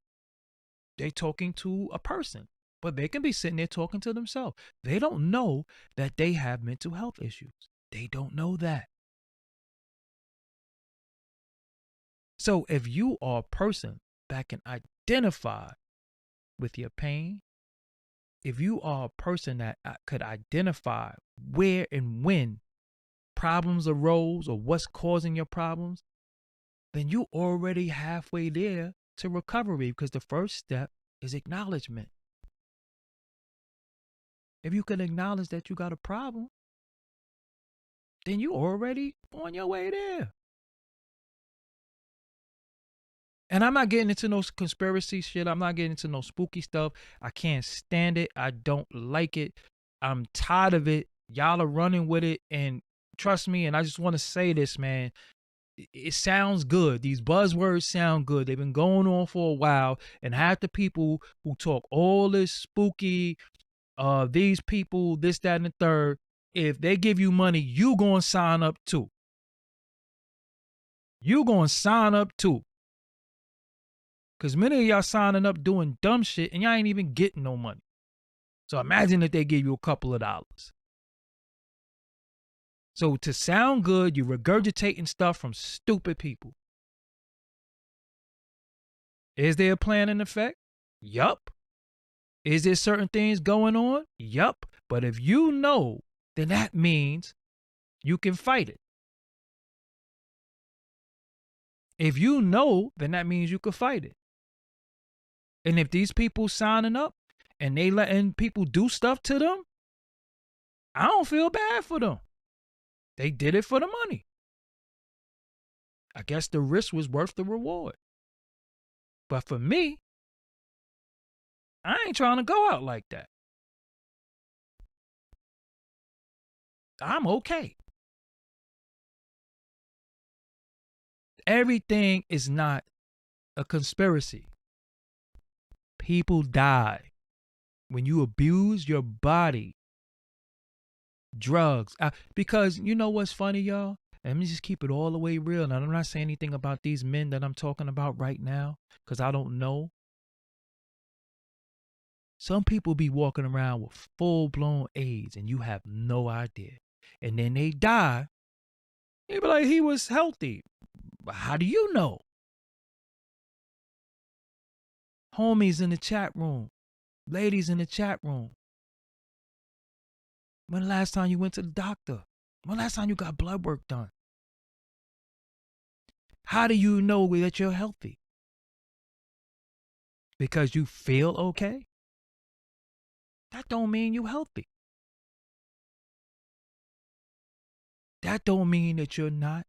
They're talking to a person, but they can be sitting there talking to themselves. They don't know that they have mental health issues. They don't know that. So if you are a person that can identify with your pain, if you are a person that could identify where and when problems arose or what's causing your problems, then you already halfway there to recovery, because the first step is acknowledgement. If you can acknowledge that you got a problem, then you already on your way there. And I'm not getting into no conspiracy shit. I'm not getting into no spooky stuff. I can't stand it. I don't like it. I'm tired of it. Y'all are running with it. And trust me, and I just want to say this, man. it sounds good. These buzzwords sound good. They've been going on for a while, and half the people who talk all this spooky, these people, this, that, and the third, if they give you money, you gonna sign up too. You gonna sign up too. Cause many of y'all signing up doing dumb shit and y'all ain't even getting no money. So imagine if they give you a couple of dollars. So to sound good, you regurgitating stuff from stupid people. Is there a plan in effect? Yup. Is there certain things going on? Yup. But if you know, then that means you can fight it. If you know, then that means you can fight it. And if these people signing up and they letting people do stuff to them, I don't feel bad for them. They did it for the money. I guess the risk was worth the reward. But for me, I ain't trying to go out like that. I'm okay. Everything is not a conspiracy. People die when you abuse your body. Drugs. Because you know what's funny, y'all? Let me just keep it all the way real. Now, I'm not saying anything about these men that I'm talking about right now because I don't know. Some people be walking around with full-blown AIDS and you have no idea. And then they die. You be like, he was healthy. But how do you know? Homies in the chat room. Ladies in the chat room. When the last time you went to the doctor? When the last time you got blood work done? How do you know that you're healthy? Because you feel okay? That don't mean you healthy. That don't mean that you're not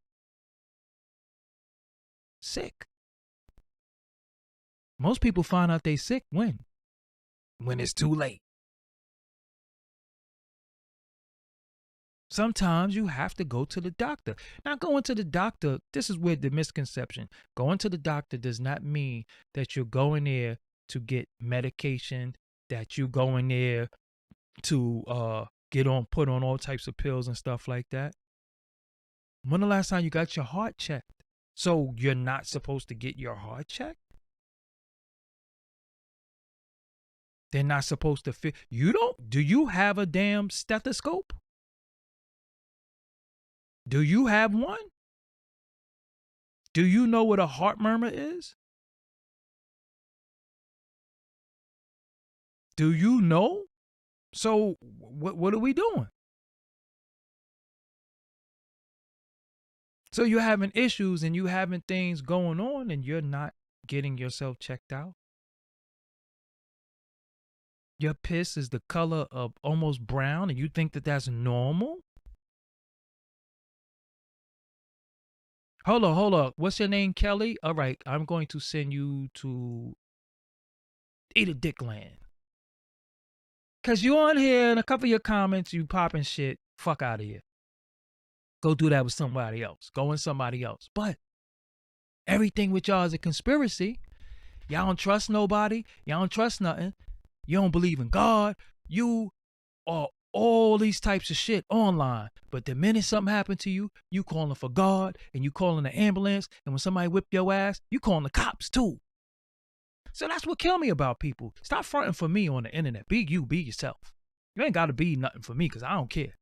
sick. Most people find out they sick when? When it's too late. Sometimes you have to go to the doctor. Now, going to the doctor, this is where the misconception. Going to the doctor does not mean that you're going there to get medication, that you go in there to put on all types of pills and stuff like that. When the last time you got your heart checked? So you're not supposed to get your heart checked? They're not supposed to fit. Do you have a damn stethoscope? Do you have one? Do you know what a heart murmur is? Do you know? So what are we doing? So you're having issues and you having things going on and you're not getting yourself checked out? Your piss is the color of almost brown and you think that that's normal? Hold on. What's your name, Kelly? All right, I'm going to send you to Eat a Dick Land. Because you on here and a couple of your comments, you popping shit. Fuck out of here. Go do that with somebody else. Go in somebody else. But everything with y'all is a conspiracy. Y'all don't trust nobody. Y'all don't trust nothing. You don't believe in God. You are all these types of shit online. But the minute something happened to you, you calling for God and you calling the ambulance. And when somebody whip your ass, you calling the cops too. So that's what kill me about people. Stop fronting for me on the internet. Be you, be yourself. You ain't got to be nothing for me because I don't care.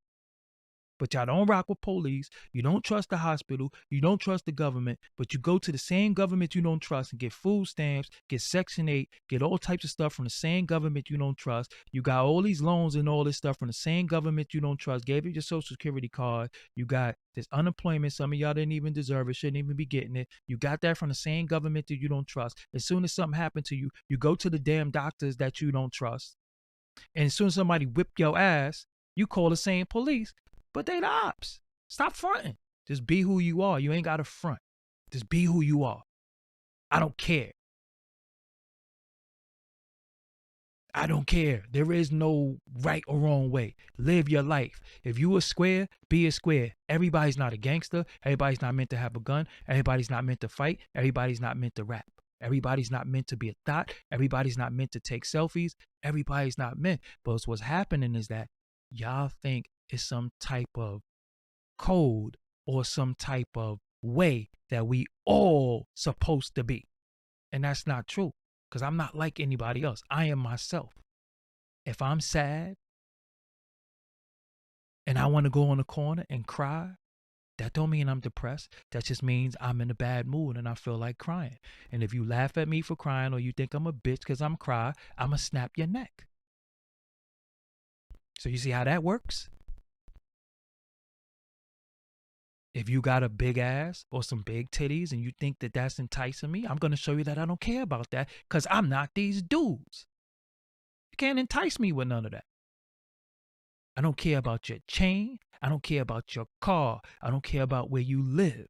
But y'all don't rock with police. You don't trust the hospital. You don't trust the government. But you go to the same government you don't trust and get food stamps, get Section 8, get all types of stuff from the same government you don't trust. You got all these loans and all this stuff from the same government you don't trust. Gave you your social security card. You got this unemployment. Some of y'all didn't even deserve it, shouldn't even be getting it. You got that from the same government that you don't trust. As soon as something happened to you, you go to the damn doctors that you don't trust. And as soon as somebody whip your ass, you call the same police. But they the ops. Stop fronting. Just be who you are. You ain't got to front. Just be who you are. I don't care. I don't care. There is no right or wrong way. Live your life. If you a square, be a square. Everybody's not a gangster. Everybody's not meant to have a gun. Everybody's not meant to fight. Everybody's not meant to rap. Everybody's not meant to be a thought. Everybody's not meant to take selfies. Everybody's not meant. But what's happening is that y'all think it's some type of code or some type of way that we all supposed to be. And that's not true, because I'm not like anybody else. I am myself. If I'm sad and I want to go in a corner and cry, that don't mean I'm depressed. That just means I'm in a bad mood and I feel like crying. And if you laugh at me for crying or you think I'm a bitch because I'm crying, I'm going to snap your neck. So you see how that works? If you got a big ass or some big titties and you think that that's enticing me, I'm going to show you that I don't care about that, because I'm not these dudes. You can't entice me with none of that. I don't care about your chain. I don't care about your car. I don't care about where you live.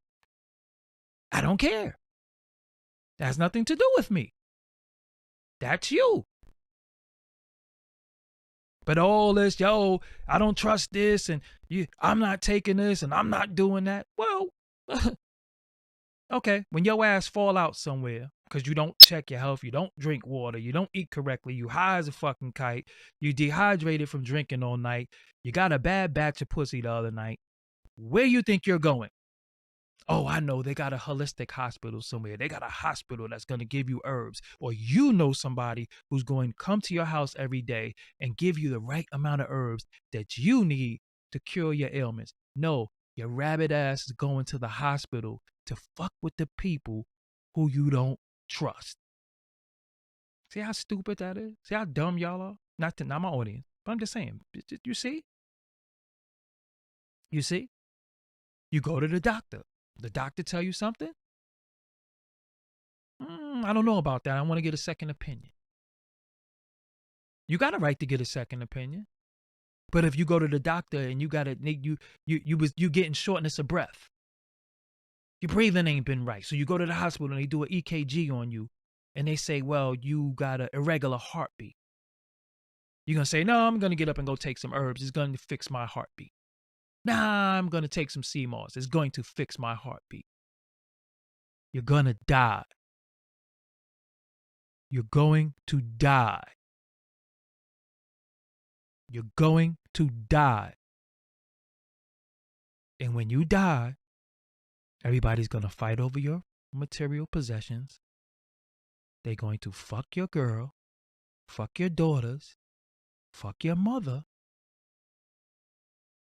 I don't care. That has nothing to do with me. That's you. But all this, yo, I don't trust this, and I'm not taking this, and I'm not doing that. Well, okay, when your ass fall out somewhere because you don't check your health, you don't drink water, you don't eat correctly, you high as a fucking kite, you dehydrated from drinking all night, you got a bad batch of pussy the other night, where you think you're going? Oh, I know, they got a holistic hospital somewhere. They got a hospital that's going to give you herbs. Or you know somebody who's going to come to your house every day and give you the right amount of herbs that you need to cure your ailments. No, your rabbit ass is going to the hospital to fuck with the people who you don't trust. See how stupid that is? See how dumb y'all are? Not my audience, but I'm just saying. You see? You see? You go to the doctor. The doctor tell you something? I don't know about that. I want to get a second opinion. You got a right to get a second opinion. But if you go to the doctor and you getting shortness of breath, your breathing ain't been right. So you go to the hospital and they do an EKG on you and they say, well, you got an irregular heartbeat. You're going to say, no, I'm going to get up and go take some herbs. It's going to fix my heartbeat. Nah, I'm going to take some sea moss. It's going to fix my heartbeat. You're going to die. You're going to die. You're going to die. And when you die, everybody's going to fight over your material possessions. They're going to fuck your girl, fuck your daughters, fuck your mother.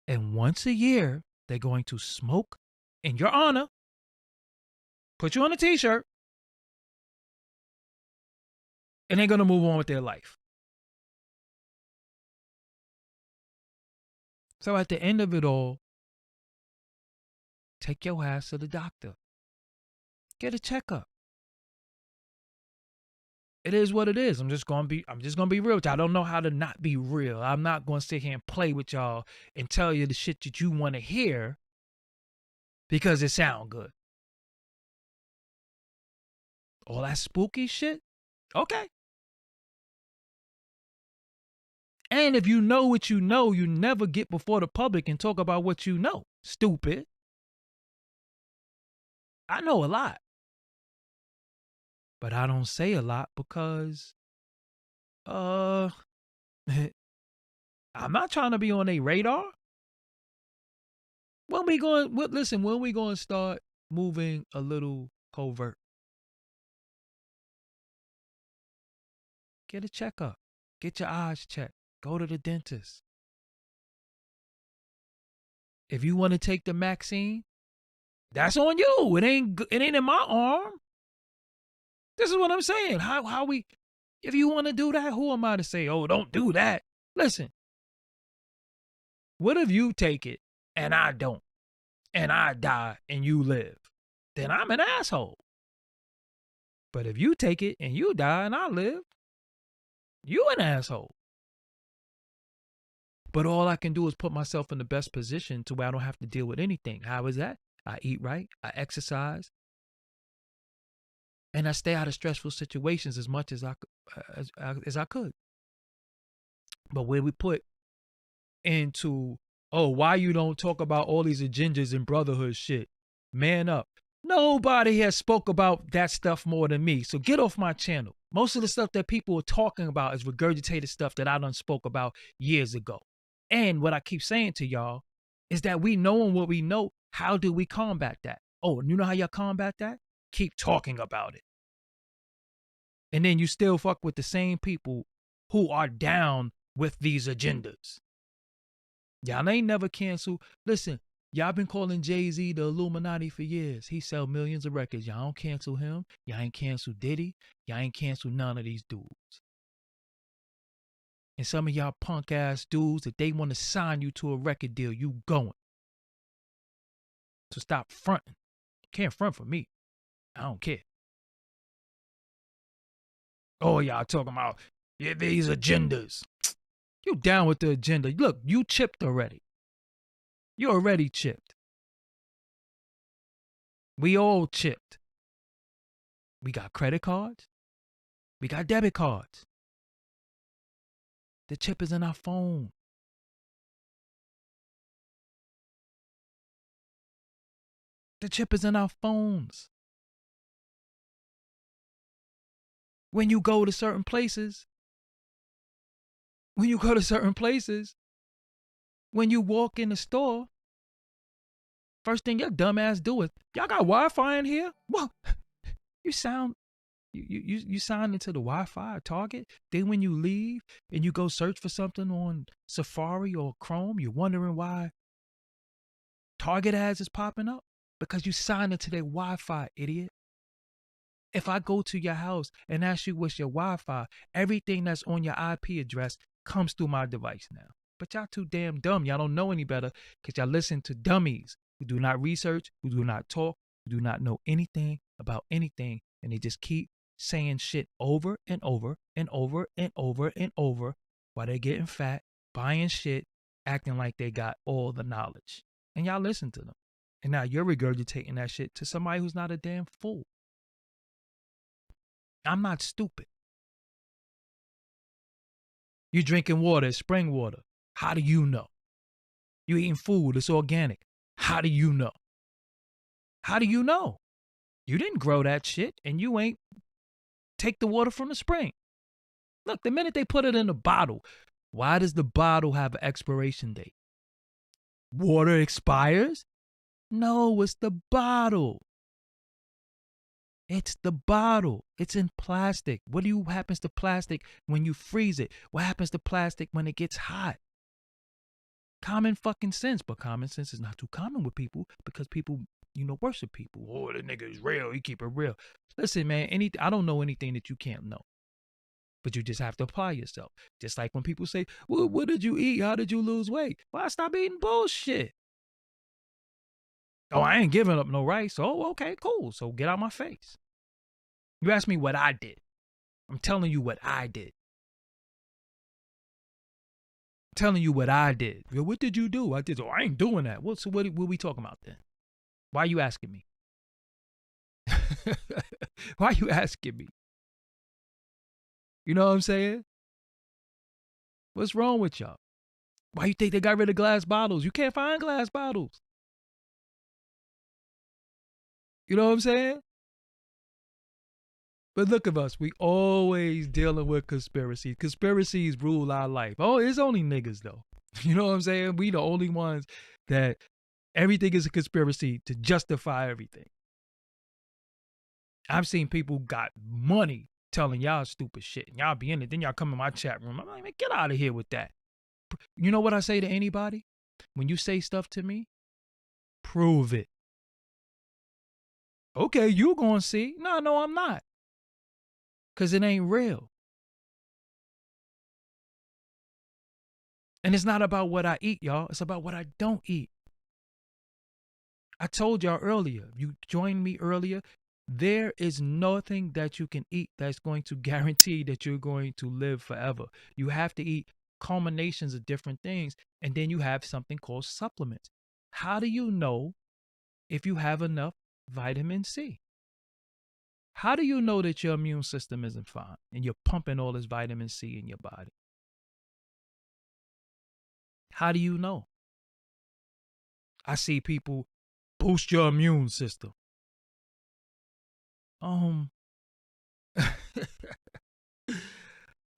And once a year, they're going to smoke in your honor, put you on a t-shirt, and they're going to move on with their life. So at the end of it all, take your ass to the doctor. Get a checkup. It is what it is. I'm just gonna be real with y'all. I don't know how to not be real. I'm not gonna sit here and play with y'all and tell you the shit that you want to hear because it sound good. All that spooky shit? Okay. And if you know what you know, you never get before the public and talk about what you know. Stupid. I know a lot. But I don't say a lot because I'm not trying to be on a radar. When we going to start moving a little covert? Get a checkup. Get your eyes checked. Go to the dentist. If you want to take the vaccine, that's on you. It ain't in my arm. This is what I'm saying. If you want to do that, who am I to say, oh, don't do that? Listen, what if you take it and I don't, and I die and you live? Then I'm an asshole. But if you take it and you die and I live, you an asshole. But all I can do is put myself in the best position to where I don't have to deal with anything. How is that? I eat right, I exercise, and I stay out of stressful situations as much as I could. But where we put into, oh, why you don't talk about all these agendas and brotherhood shit? Man up. Nobody has spoke about that stuff more than me. So get off my channel. Most of the stuff that people are talking about is regurgitated stuff that I done spoke about years ago. And what I keep saying to y'all is that we knowing what we know, how do we combat that? Oh, and you know how y'all combat that? Keep talking about it. And then you still fuck with the same people who are down with these agendas. Y'all ain't never canceled. Listen, y'all been calling Jay-Z the Illuminati for years. He sell millions of records. Y'all don't cancel him. Y'all ain't cancel Diddy. Y'all ain't cancel none of these dudes. And some of y'all punk ass dudes that they want to sign you to a record deal, you going. So stop fronting. Can't front for me. I don't care. Oh, y'all talking about these agendas. You down with the agenda. Look, you chipped already. You already chipped. We all chipped. We got credit cards. We got debit cards. The chip is in our phone. The chip is in our phones. When you go to certain places, when you walk in the store, first thing your dumb ass do is, y'all got Wi-Fi in here? Well, you sign into the Wi-Fi at Target. Then when you leave and you go search for something on Safari or Chrome, you're wondering why Target ads is popping up? Because you signed into their Wi-Fi, idiot. If I go to your house and ask you what's your Wi-Fi, everything that's on your IP address comes through my device now. But y'all too damn dumb. Y'all don't know any better because y'all listen to dummies who do not research, who do not talk, who do not know anything about anything, and they just keep saying shit over and over and over and over and over while they're getting fat, buying shit, acting like they got all the knowledge. And y'all listen to them. And now you're regurgitating that shit to somebody who's not a damn fool. I'm not stupid. You drinking water, it's spring water. How do you know? You eating food, it's organic. How do you know? How do you know? You didn't grow that shit and you ain't take the water from the spring. Look, the minute they put it in a bottle, why does the bottle have an expiration date? Water expires? No, it's the bottle. It's the bottle. It's in plastic. What happens to plastic when you freeze it? What happens to plastic when it gets hot? Common fucking sense, but common sense is not too common with people because people, worship people. Oh, the nigga is real. He keep it real. Listen, man, I don't know anything that you can't know. But you just have to apply yourself. Just like when people say, well, what did you eat? How did you lose weight? Well, I stopped eating bullshit. Oh, I ain't giving up no rice. Oh, okay, cool. So get out my face. You asked me what I did. I'm telling you what I did. I'm telling you what I did. What did you do? I did. Oh, I ain't doing that. So what we talking about then? Why are you asking me? Why are you asking me? You know what I'm saying? What's wrong with y'all? Why you think they got rid of glass bottles? You can't find glass bottles. You know what I'm saying? But look at us. We always dealing with conspiracies. Conspiracies rule our life. Oh, it's only niggas though. You know what I'm saying? We the only ones that everything is a conspiracy to justify everything. I've seen people got money telling y'all stupid shit. And y'all be in it. Then y'all come in my chat room. I'm like, man, get out of here with that. You know what I say to anybody? When you say stuff to me, prove it. Okay, you gonna see. No, I'm not. Because it ain't real. And it's not about what I eat, y'all. It's about what I don't eat. I told y'all earlier, you joined me earlier, there is nothing that you can eat that's going to guarantee that you're going to live forever. You have to eat culminations of different things, and then you have something called supplements. How do you know if you have enough vitamin C? How do you know that your immune system isn't fine and you're pumping all this vitamin C in your body? How do you know? I see people boost your immune system.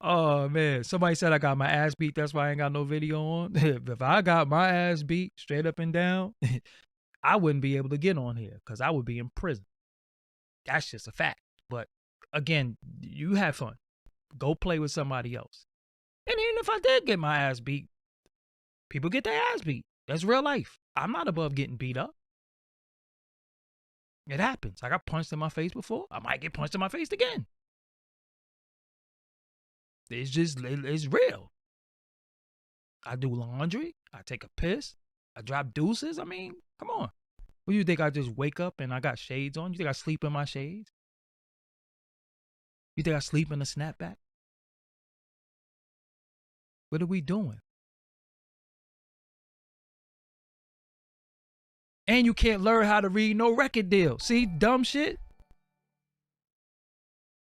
Oh man, somebody said I got my ass beat. That's why I ain't got no video on. If I got my ass beat straight up and down, I wouldn't be able to get on here because I would be in prison. That's just a fact. But again, you have fun. Go play with somebody else. And even if I did get my ass beat, people get their ass beat. That's real life. I'm not above getting beat up. It happens. I got punched in my face before. I might get punched in my face again. It's real. I do laundry. I take a piss. I drop deuces. I mean, come on. What do you think? I just wake up and I got shades on? You think I sleep in my shades? You think I sleep in a snapback? What are we doing? And you can't learn how to read no record deal. See, dumb shit.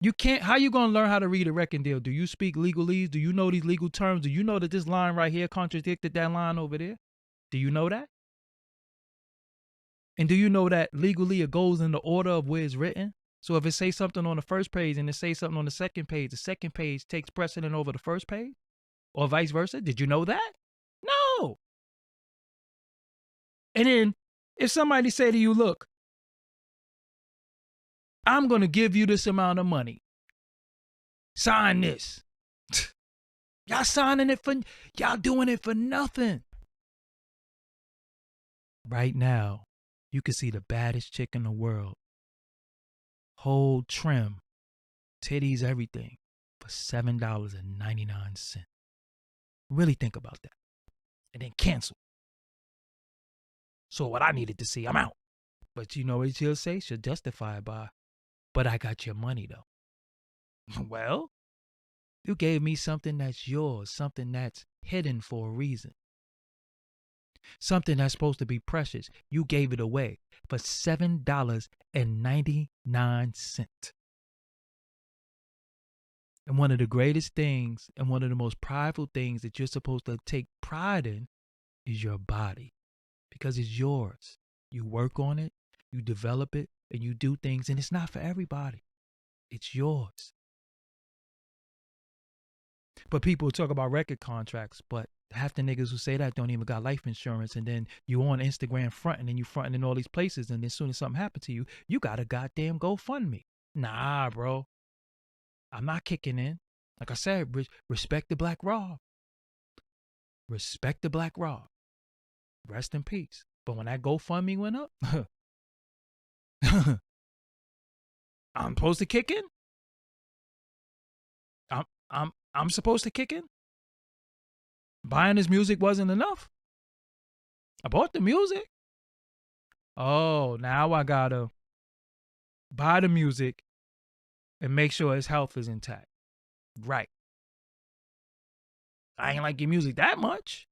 You can't. How you gonna learn how to read a record deal? Do you speak legalese? Do you know these legal terms? Do you know that this line right here contradicted that line over there? Do you know that? And do you know that legally it goes in the order of where it's written? So if it says something on the first page and it says something on the second page takes precedent over the first page? Or vice versa? Did you know that? No. And then if somebody say to you, look, I'm going to give you this amount of money. Sign this. Y'all signing it for, y'all doing it for nothing. Right now, you can see the baddest chick in the world. Whole trim, titties, everything, for $7.99. Really think about that. And then cancel. So what I needed to see, I'm out. But you know what she'll say? She'll justify it by, but I got your money though. Well, you gave me something that's yours, something that's hidden for a reason. Something that's supposed to be precious. You gave it away for $7.99. And one of the greatest things and one of the most prideful things that you're supposed to take pride in is your body. Because it's yours. You work on it, you develop it, and you do things, and it's not for everybody. It's yours. But people talk about record contracts, but half the niggas who say that don't even got life insurance, and then you on Instagram fronting, and you fronting in all these places, and as soon as something happened to you, you got a goddamn GoFundMe. Nah, bro. I'm not kicking in. Like I said, respect the Black Rob. Respect the Black Rob. Rest in peace. But when that GoFundMe went up, I'm supposed to kick in? I'm supposed to kick in? Buying his music wasn't enough? I bought the music. Oh, now I gotta buy the music and make sure his health is intact. Right. I ain't like your music that much.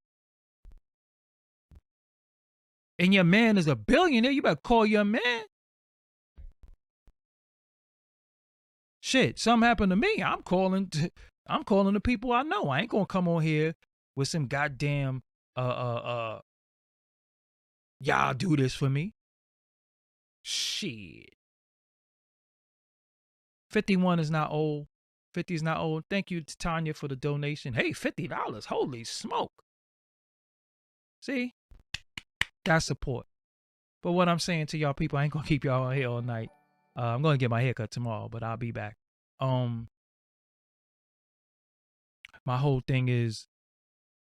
And your man is a billionaire. You better call your man. Shit, something happened to me. I'm calling the people I know. I ain't gonna come on here with some goddamn y'all do this for me. Shit. 51 is not old. 50 is not old. Thank you to Tanya for the donation. Hey, $50. Holy smoke. See? That's support. But what I'm saying to y'all people, I ain't gonna keep y'all on here all night. I'm gonna get my haircut tomorrow, but I'll be back. My whole thing is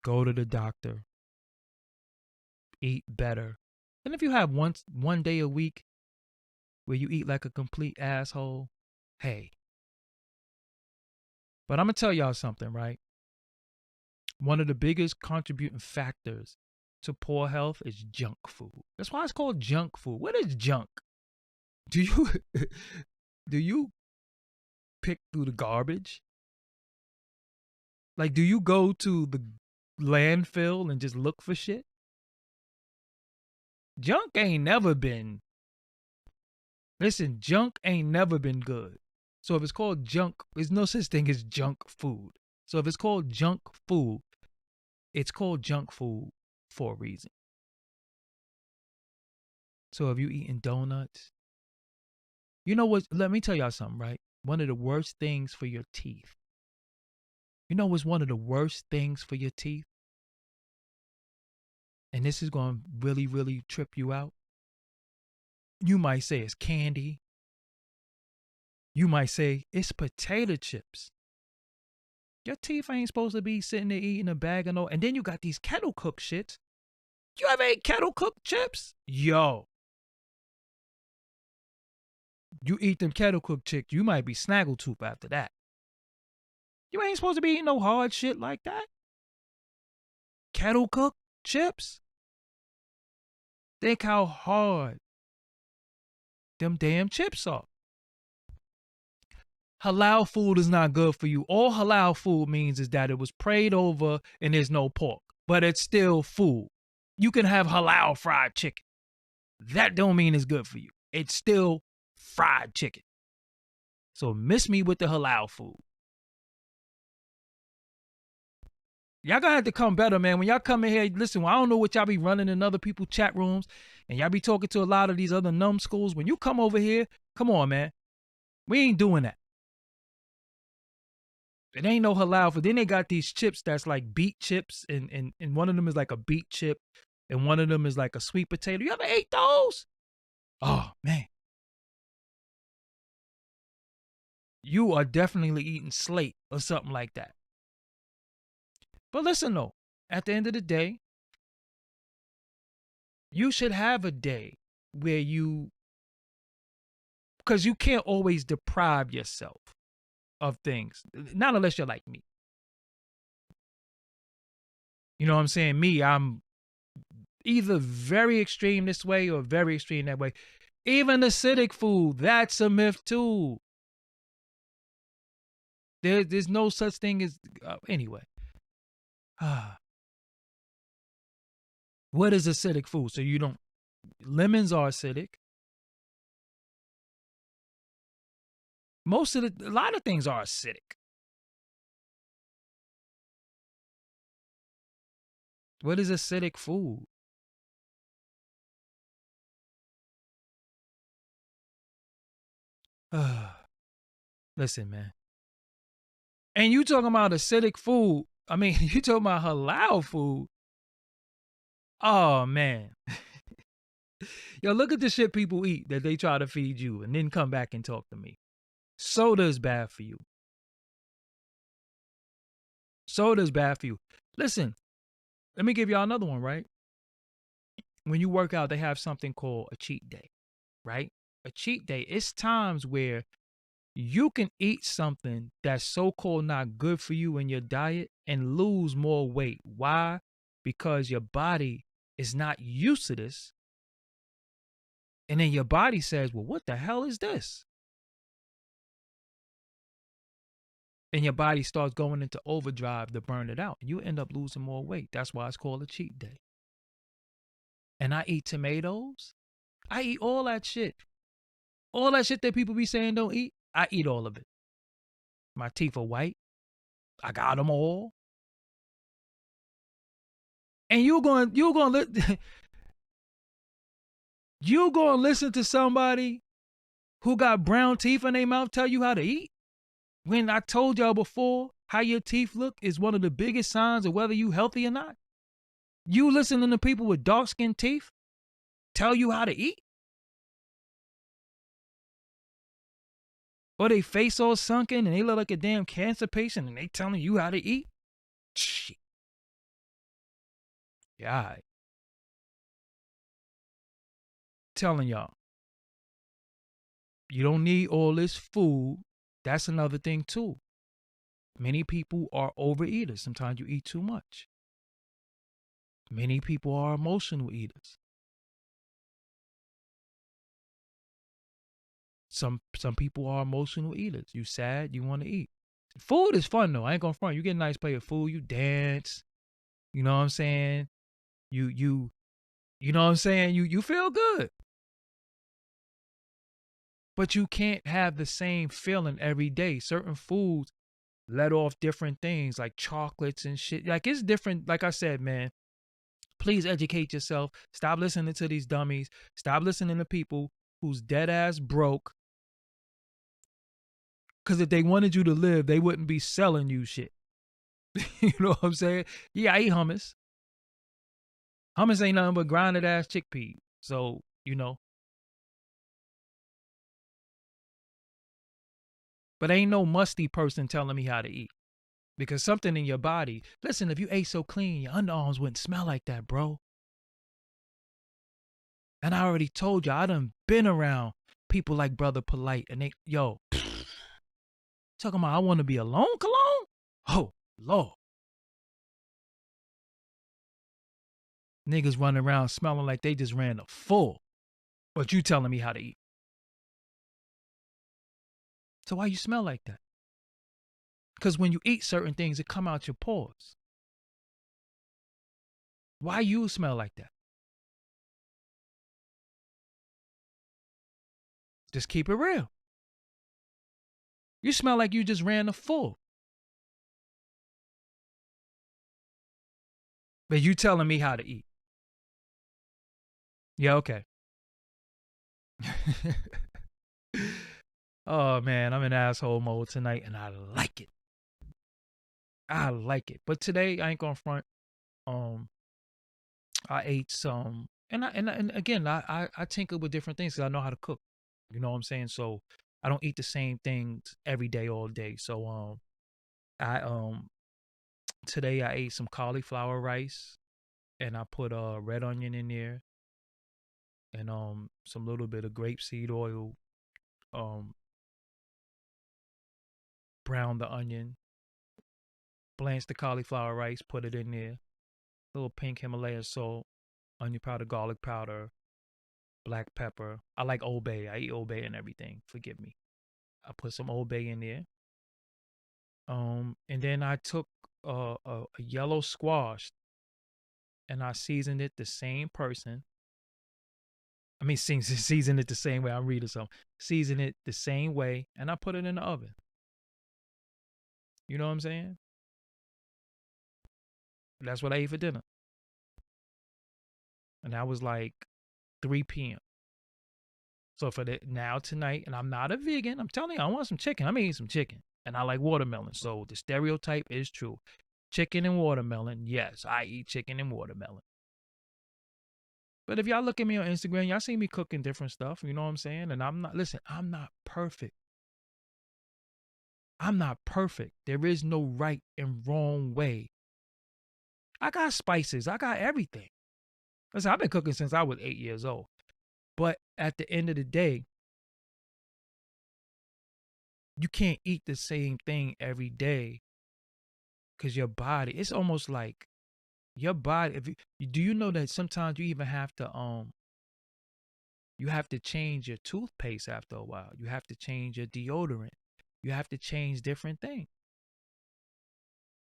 go to the doctor, eat better. And if you have one day a week where you eat like a complete asshole, hey. But I'm gonna tell y'all something, right? One of the biggest contributing factors to poor health is junk food. That's why it's called junk food. What is junk? Do you pick through the garbage? Like, do you go to the landfill and just look for shit? Junk ain't never been. Listen, junk ain't never been good. So if it's called junk, there's no such thing as junk food. So if it's called junk food, It's called junk food for a reason. So if you eating donuts, you know what? Let me tell y'all something, right? One of the worst things for your teeth. You know what's one of the worst things for your teeth? And this is going to really, really trip you out. You might say it's candy. You might say it's potato chips. Your teeth ain't supposed to be sitting there eating a bag of no. And then you got these kettle cooked shits. You ever ate kettle cooked chips? Yo. You eat them kettle cooked chips, you might be snaggletooth after that. You ain't supposed to be eating no hard shit like that. Kettle cooked chips? Think how hard them damn chips are. Halal food is not good for you. All halal food means is that it was prayed over and there's no pork, but it's still food. You can have halal fried chicken. That don't mean it's good for you. It's still fried chicken. So miss me with the halal food. Y'all gonna have to come better, man. When y'all come in here, listen, I don't know what y'all be running in other people's chat rooms and y'all be talking to a lot of these other numbskulls. When you come over here, come on, man. We ain't doing that. It ain't no halal food. Then they got these chips that's like beet chips, and one of them is like a beet chip, and one of them is like a sweet potato. You ever ate those? Oh, man. You are definitely eating slate or something like that. But listen, though, at the end of the day, you should have a day where because you can't always deprive yourself of things, not unless you're like me. You know what I'm saying? Me, I'm either very extreme this way or very extreme that way. Even acidic food, that's a myth too. There's no such thing as anyway. What is acidic food? So you don't. Lemons are acidic. A lot of things are acidic. What is acidic food? Listen, man. And you talking about acidic food. I mean, you talking about halal food. Oh, man. Yo, look at the shit people eat that they try to feed you and then come back and talk to me. Soda is bad for you. Soda is bad for you. Listen, let me give y'all another one, right? When you work out, they have something called a cheat day, right? A cheat day. It's times where you can eat something that's so-called not good for you in your diet and lose more weight. Why? Because your body is not used to this. And then your body says, well, what the hell is this? And your body starts going into overdrive to burn it out. And you end up losing more weight. That's why it's called a cheat day. And I eat tomatoes. I eat all that shit. All that shit that people be saying don't eat, I eat all of it. My teeth are white. I got them all. And you're going to listen to somebody who got brown teeth in their mouth tell you how to eat? When I told y'all before how your teeth look is one of the biggest signs of whether you healthy or not. You listening to people with dark skinned teeth tell you how to eat? Or they face all sunken and they look like a damn cancer patient and they telling you how to eat? Shit. Yeah, all right. Telling y'all. You don't need all this food. That's another thing too. Many people are overeaters. Sometimes you eat too much. Many people are emotional eaters. Some people are emotional eaters. You sad, you want to eat. Food is fun though. I ain't gonna front. You get a nice plate of food, you dance. You know what I'm saying? You know what I'm saying? You feel good. But you can't have the same feeling every day. Certain foods, let off different things like chocolates and shit. Like it's different. Like I said, man, please educate yourself. Stop listening to these dummies. Stop listening to people who's dead ass broke. Because if they wanted you to live, they wouldn't be selling you shit. You know what I'm saying? Yeah, I eat hummus. Hummus ain't nothing but grinded ass chickpea. So, but ain't no musty person telling me how to eat. Because something in your body, listen, if you ate so clean, your underarms wouldn't smell like that, bro. And I already told you, I done been around people like Brother Polite, and talking about I want to be alone, cologne? Oh, Lord. Niggas running around smelling like they just ran a full. But you telling me how to eat. So why you smell like that? Because when you eat certain things, it come out your pores. Why you smell like that? Just keep it real. You smell like you just ran a full. But you telling me how to eat. Yeah, okay. Oh man, I'm in asshole mode tonight and I like it. I like it. But today I ain't gonna front. Um I ate some and again I tinker with different things because I know how to cook. You know what I'm saying? So I don't eat the same things every day all day. So I today I ate some cauliflower rice and I put red onion in there and some little bit of grapeseed oil, um brown the onion, blanch the cauliflower rice, put it in there, little pink Himalaya salt, onion powder, garlic powder, black pepper. I like Old Bay. I eat Old Bay and everything. Forgive me. I put some Old Bay in there. And then I took a yellow squash and I seasoned it the same person. I mean, season it the same way. I'm reading something. Season it the same way, and I put it in the oven. You know what I'm saying? That's what I ate for dinner, and that was like 3 p.m. So for the now tonight, and I'm not a vegan. I'm telling you, I want some chicken. I'm eating some chicken, and I like watermelon. So the stereotype is true. Chicken and watermelon. Yes, I eat chicken and watermelon. But if y'all look at me on Instagram, y'all see me cooking different stuff. You know what I'm saying? And I'm not. Listen, I'm not perfect. I'm not perfect. There is no right and wrong way. I got spices. I got everything. Listen, I've been cooking since I was 8 years old. But at the end of the day, you can't eat the same thing every day because your body, it's almost like your body, if do you know that sometimes you even have to you have to change your toothpaste after a while. You have to change your deodorant. You have to change different things.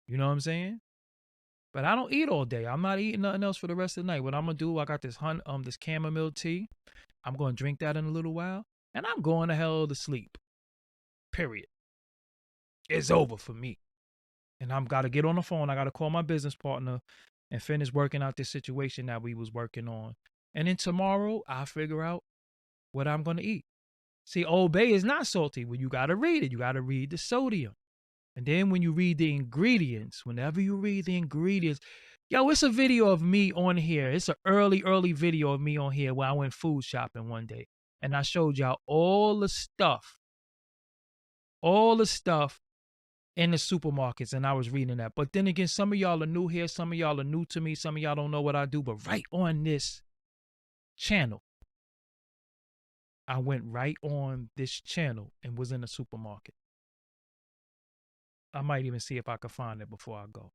You know what I'm saying? But I don't eat all day. I'm not eating nothing else for the rest of the night. What I'm gonna do, I got this chamomile tea. I'm gonna drink that in a little while, and I'm going to hell to sleep. Period. It's over for me. And I'm gotta get on the phone. I gotta call my business partner and finish working out this situation that we was working on. And then tomorrow I'll figure out what I'm gonna eat. See, Old Bay is not salty. Well, you gotta read it. You gotta read the sodium. And then when you read the ingredients, whenever you read the ingredients, yo, it's a video of me on here. It's an early video of me on here where I went food shopping one day. And I showed y'all all the stuff in the supermarkets. And I was reading that. But then again, some of y'all are new here. Some of y'all are new to me. Some of y'all don't know what I do. But right on this channel, I went right on this channel and was in the supermarket. I might even see if I can find it before I go.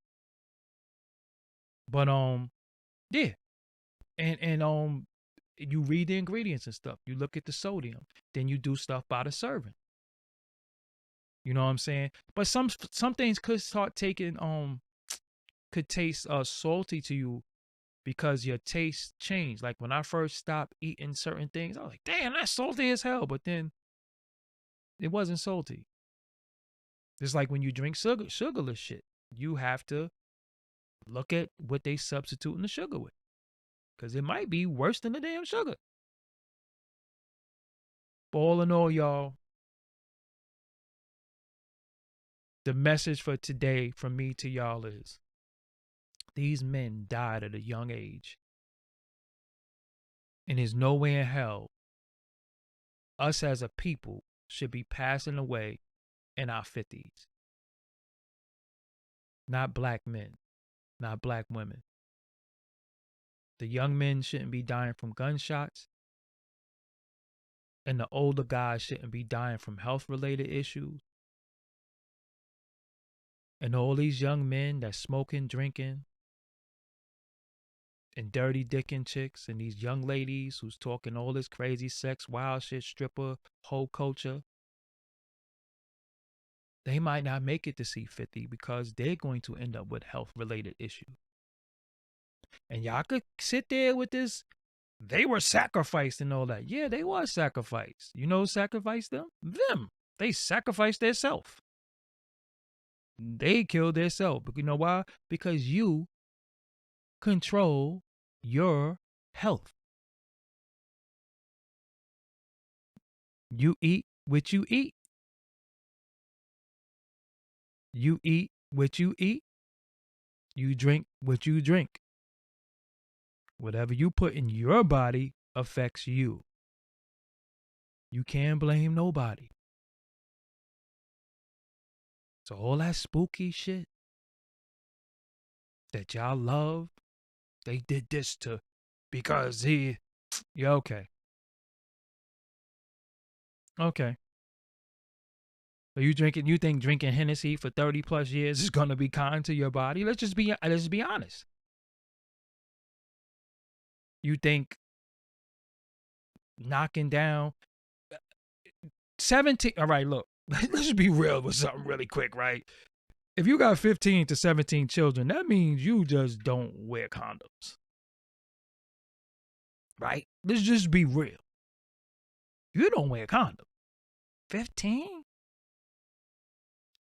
But yeah. And you read the ingredients and stuff. You look at the sodium. Then you do stuff by the serving. You know what I'm saying? But some things could start taking could taste salty to you because your taste changed. Like when I first stopped eating certain things, I was like, damn, that's salty as hell. But then it wasn't salty. Just like when you drink sugarless shit, you have to look at what they substituting the sugar with, because it might be worse than the damn sugar. But all in all, y'all, the message for today from me to y'all is these men died at a young age. And there's no way in hell us as a people should be passing away in our 50s. Not black men, not black women. The young men shouldn't be dying from gunshots. And the older guys shouldn't be dying from health related issues. And all these young men that's smoking, drinking, and dirty dicking chicks, and these young ladies who's talking all this crazy sex, wild shit, stripper, whole culture, they might not make it to see 50 because they're going to end up with health related issues. And y'all could sit there with this, they were sacrificed and all that. Yeah, they were sacrificed. You know who sacrificed them? Them. They sacrificed themselves. They killed themselves. But you know why? Because you control your health. You eat what you eat. You eat what you eat. You drink what you drink. Whatever you put in your body affects you. You can't blame nobody. So all that spooky shit that y'all love, they did this to because he, yeah, okay. Okay. So you think drinking Hennessy for 30 plus years is gonna be kind to your body? Let's just be honest. You think knocking down 17, all right, look, let's just be real with something really quick, right? If you got 15 to 17 children, that means you just don't wear condoms. Right? Let's just be real. You don't wear condoms. 15?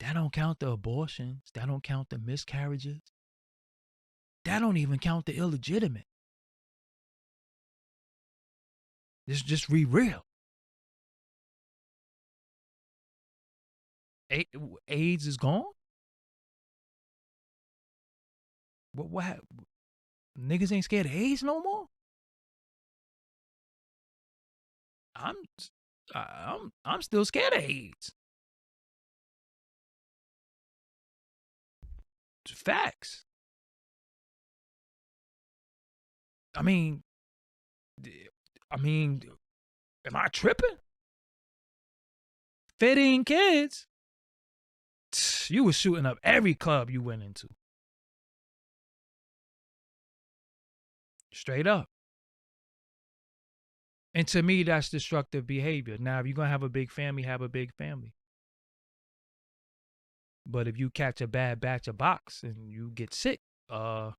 That don't count the abortions. That don't count the miscarriages. That don't even count the illegitimate. Let's just be real. AIDS is gone? What? Niggas ain't scared of AIDS no more? I'm still scared of AIDS. It's facts. I mean, am I tripping? 15 kids? You was shooting up every club you went into. Straight up. And to me, that's destructive behavior. Now, if you're going to have a big family, have a big family. But if you catch a bad batch of box and you get sick, I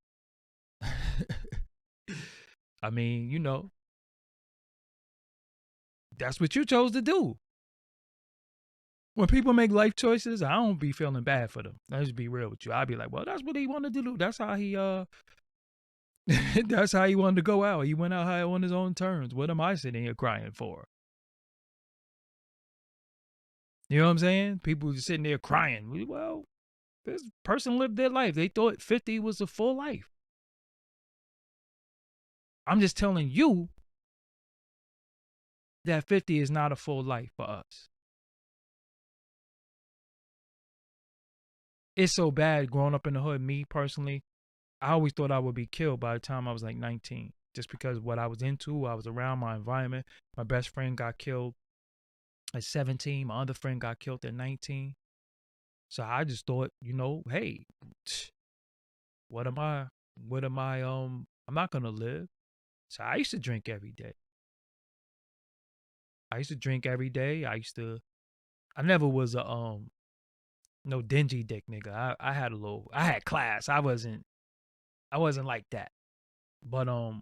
mean, you know, that's what you chose to do. When people make life choices, I don't be feeling bad for them. Let's be real with you. I'll be like, well, that's what he wanted to do. That's how he that's how he wanted to go out. He went out high on his own terms. What am I sitting here crying for? You know what I'm saying? People just sitting there crying. Well, this person lived their life. They thought 50 was a full life. I'm just telling you that 50 is not a full life for us. It's so bad growing up in the hood. Me personally, I always thought I would be killed by the time I was like 19. Just because what I was into, I was around, my environment. My best friend got killed at 17. My other friend got killed at 19. So I just thought, you know, hey, I'm not gonna live. So I used to drink every day. I never was a no dingy dick nigga. I had class. I wasn't like that. But I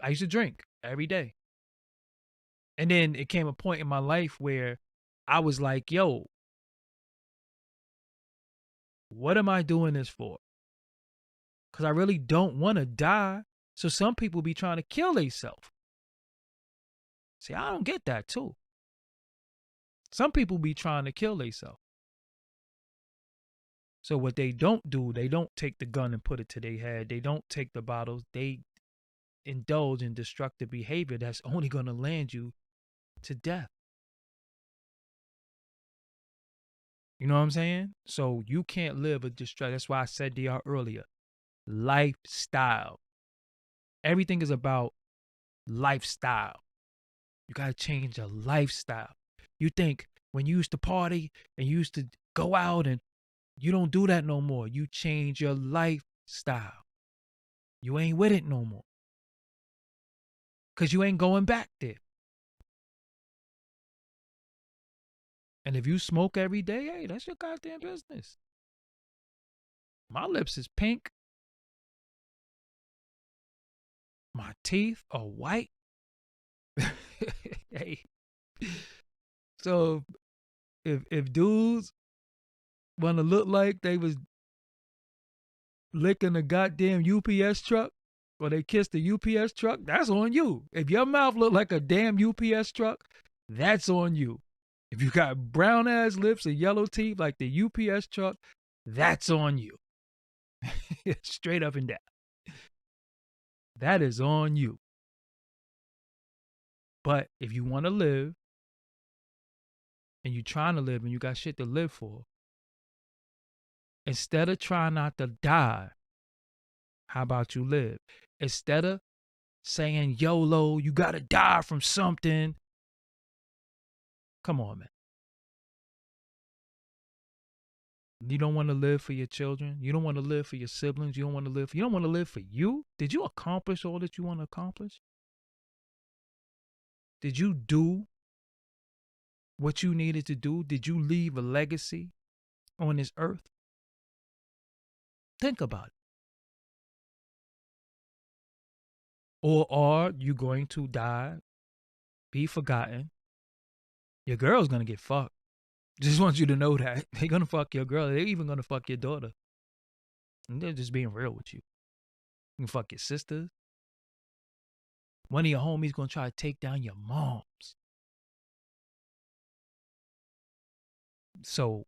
used to drink every day. And then it came a point in my life where I was like, yo, What am I doing this for? Because I really don't want to die. So some people be trying to kill themselves. See, I don't get that too. Some people be trying to kill themselves. So what they don't do, they don't take the gun and put it to their head. They don't take the bottles. They indulge in destructive behavior that's only going to land you to death. You know what I'm saying? So you can't live a destructive. That's why I said to y'all earlier, lifestyle. Everything is about lifestyle. You got to change your lifestyle. You think when you used to party and you used to go out and you don't do that no more. You change your lifestyle. You ain't with it no more. Because you ain't going back there. And if you smoke every day, hey, that's your goddamn business. My lips is pink. My teeth are white. Hey. So if dudes want to look like they was licking a goddamn UPS truck or they kissed a UPS truck, that's on you. If your mouth look like a damn UPS truck, that's on you. If you got brown ass lips and yellow teeth like the UPS truck, that's on you. Straight up and down. That is on you. But if you want to live and you're trying to live and you got shit to live for, instead of trying not to die, how about you live? Instead of saying YOLO, you got to die from something. Come on, man. You don't want to live for your children. You don't want to live for your siblings. You don't want to live for you. Did you accomplish all that you want to accomplish? Did you do what you needed to do? Did you leave a legacy on this earth? Think about it. Or are you going to die, be forgotten? Your girl's going to get fucked. Just want you to know that. They're going to fuck your girl. They're even going to fuck your daughter. And they're just being real with you. You can fuck your sisters. One of your homies going to try to take down your moms. So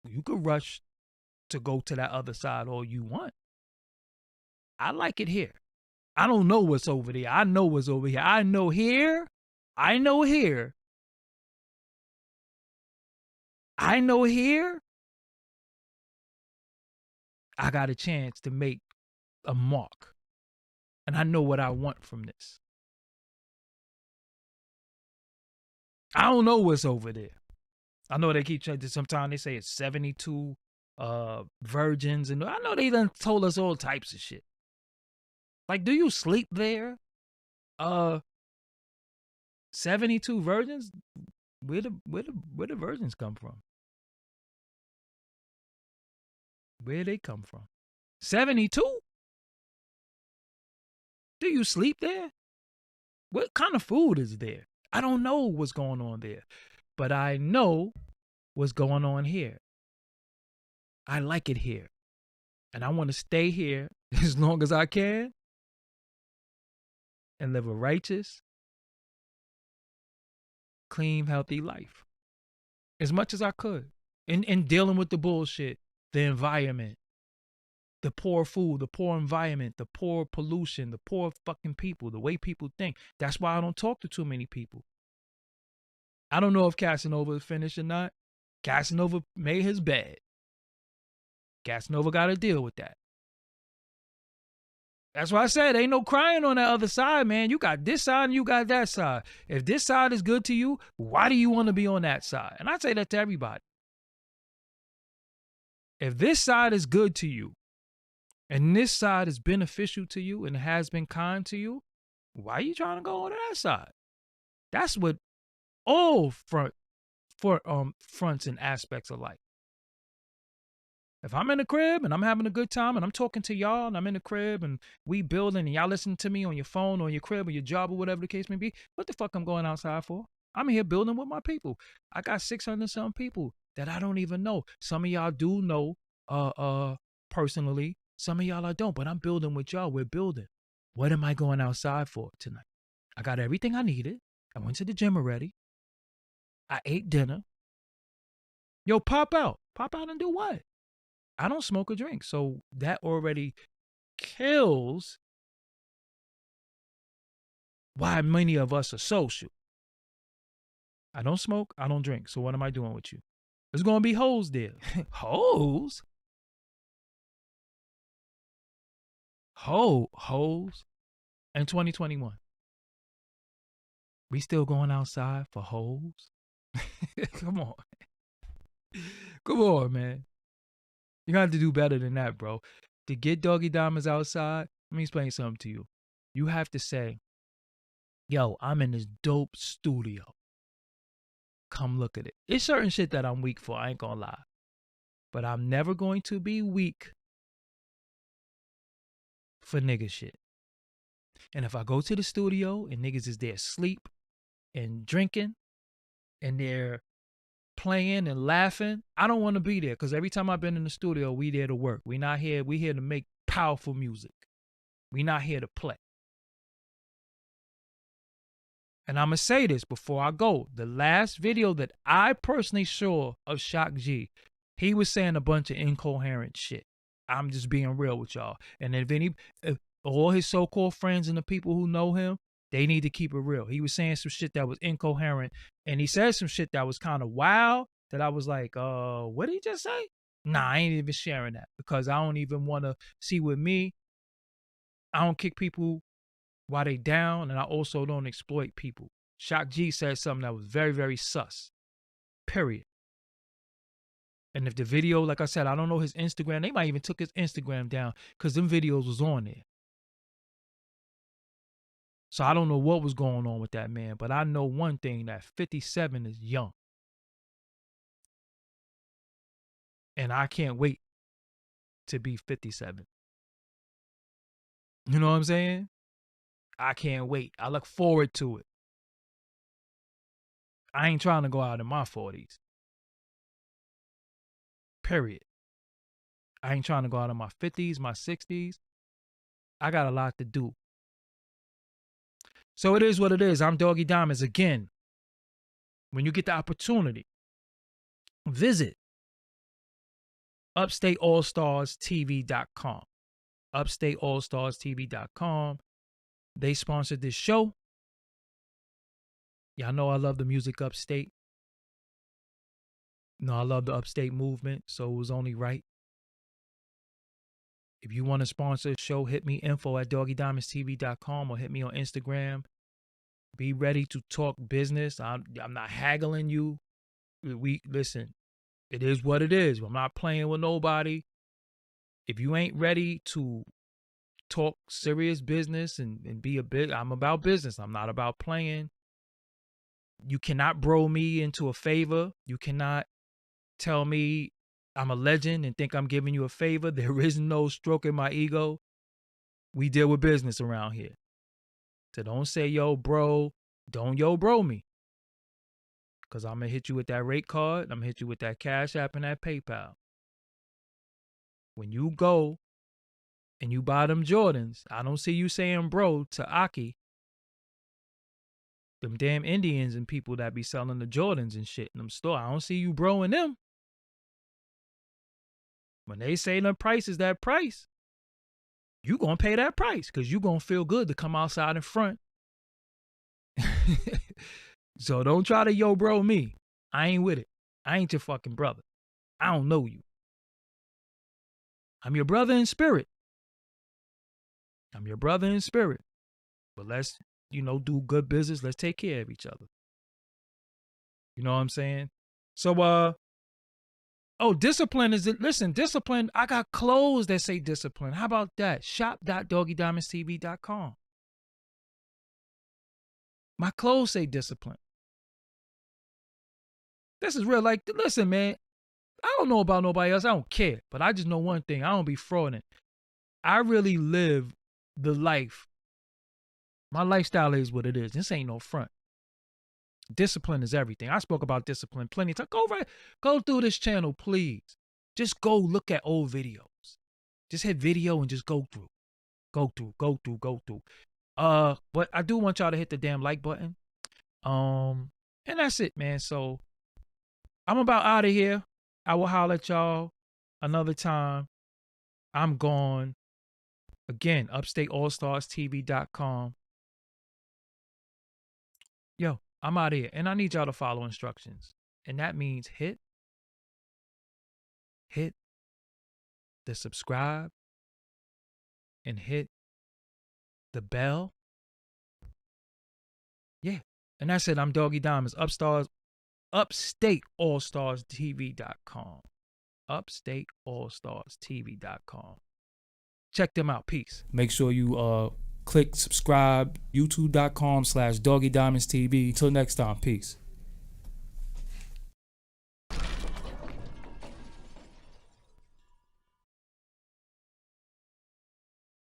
you could rush to go to that other side all you want. I like it here. I don't know what's over there. I know what's over here. I know here. I know here. I know here. I got a chance to make a mark. And I know what I want from this. I don't know what's over there. I know they keep changing. Sometimes they say it's 72 virgins. And I know they done told us all types of shit. Like, do you sleep there? 72 virgins? Where the virgins come from? Where they come from? 72? Do you sleep there? What kind of food is there? I don't know what's going on there, but I know what's going on here. I like it here, and I want to stay here as long as I can and live a righteous, clean, healthy life as much as I could. In dealing with the bullshit, the environment, the poor food, the poor environment, the poor pollution, the poor fucking people, the way people think. That's why I don't talk to too many people. I don't know if Casanova is finished or not. Casanova made his bed. Casanova got to deal with that. That's why I said ain't no crying on that other side, man. You got this side and you got that side. If this side is good to you, why do you want to be on that side? And I say that to everybody. If this side is good to you and this side is beneficial to you and has been kind to you, why are you trying to go on that side? That's what all fronts and aspects of life. If I'm in the crib and I'm having a good time and I'm talking to y'all and I'm in the crib and we building and y'all listening to me on your phone or your crib or your job or whatever the case may be, what the fuck I'm going outside for? I'm here building with my people. I got 600 some people that I don't even know. Some of y'all do know personally. Some of y'all I don't, but I'm building with y'all. We're building. What am I going outside for tonight? I got everything I needed. I went to the gym already. I ate dinner. Yo, pop out. Pop out and do what? I don't smoke or drink. So that already kills why many of us are social. I don't smoke. I don't drink. So what am I doing with you? There's going to be hoes there. Hoes? Hoes? In 2021. We still going outside for hoes? Come on. Come on, man. You got to do better than that, bro. To get Doggie Diamonds outside, let me explain something to you. You have to say, yo, I'm in this dope studio. Come look at it. It's certain shit that I'm weak for, I ain't gonna lie. But I'm never going to be weak for nigga shit. And if I go to the studio and niggas is there asleep and drinking and they're playing and laughing, I don't want to be there because every time I've been in the studio, we there to work. We here to make powerful music. We not here to play. And I'm going to say this before I go. The last video that I personally saw of Shock G, he was saying a bunch of incoherent shit. I'm just being real with y'all. And if all his so-called friends and the people who know him, they need to keep it real. He was saying some shit that was incoherent. And he said some shit that was kind of wild that I was like, what did he just say? Nah, I ain't even sharing that because I don't even want to see with me. I don't kick people while they down, and I also don't exploit people. Shock G said something that was very, very sus. Period. And if the video, like I said, I don't know his Instagram. They might even took his Instagram down because them videos was on there. So I don't know what was going on with that man, but I know one thing, that 57 is young. And I can't wait to be 57. You know what I'm saying? I can't wait. I look forward to it. I ain't trying to go out in my 40s. Period. I ain't trying to go out in my 50s, my 60s. I got a lot to do. So it is what it is. I'm Doggie Diamonds. Again, when you get the opportunity, visit upstateallstarstv.com. upstateallstarstv.com. They sponsored this show. Y'all know I love the music upstate. You know, I love the upstate movement, so it was only right. If you want to sponsor a show, hit me info@doggiediamondstv.com or hit me on Instagram. Be ready to talk business. I'm not haggling you. Listen, it is what it is. I'm not playing with nobody. If you ain't ready to talk serious business and be I'm about business. I'm not about playing. You cannot bro me into a favor. You cannot tell me I'm a legend and think I'm giving you a favor. There is no stroking my ego. We deal with business around here. So don't say yo bro. Don't yo bro me. Because I'm going to hit you with that rate card. I'm going to hit you with that Cash App and that PayPal. When you go and you buy them Jordans, I don't see you saying bro to Aki. Them damn Indians and people that be selling the Jordans and shit in them store. I don't see you broing them. When they say the price is that price, you going to pay that price because you going to feel good to come outside in front. So don't try to yo bro me. I ain't with it. I ain't your fucking brother. I don't know you. I'm your brother in spirit. I'm your brother in spirit. But let's, do good business. Let's take care of each other. You know what I'm saying? So, discipline is it. Listen, discipline. I got clothes that say discipline. How about that? Shop.doggiediamondstv.com. My clothes say discipline. This is real. Like, listen, man, I don't know about nobody else. I don't care. But I just know one thing. I don't be frauding. I really live the life. My lifestyle is what it is. This ain't no front. Discipline is everything. I spoke about discipline plenty of times. Go through this channel, please. Just go look at old videos. Just hit video and just go through. Go through. But I do want y'all to hit the damn like button. And that's it, man. So I'm about out of here. I will holler at y'all another time. I'm gone. Again, upstateallstarstv.com. Yo, I'm out of here. And I need y'all to follow instructions. And that means hit the subscribe and hit the bell. Yeah. And that's it. I'm Doggie Diamonds. UpstateAllstarsTV.com. UpstateAllstarsTV.com. Check them out. Peace. Make sure you click subscribe. YouTube.com/Doggie Diamonds TV. Until next time. Peace.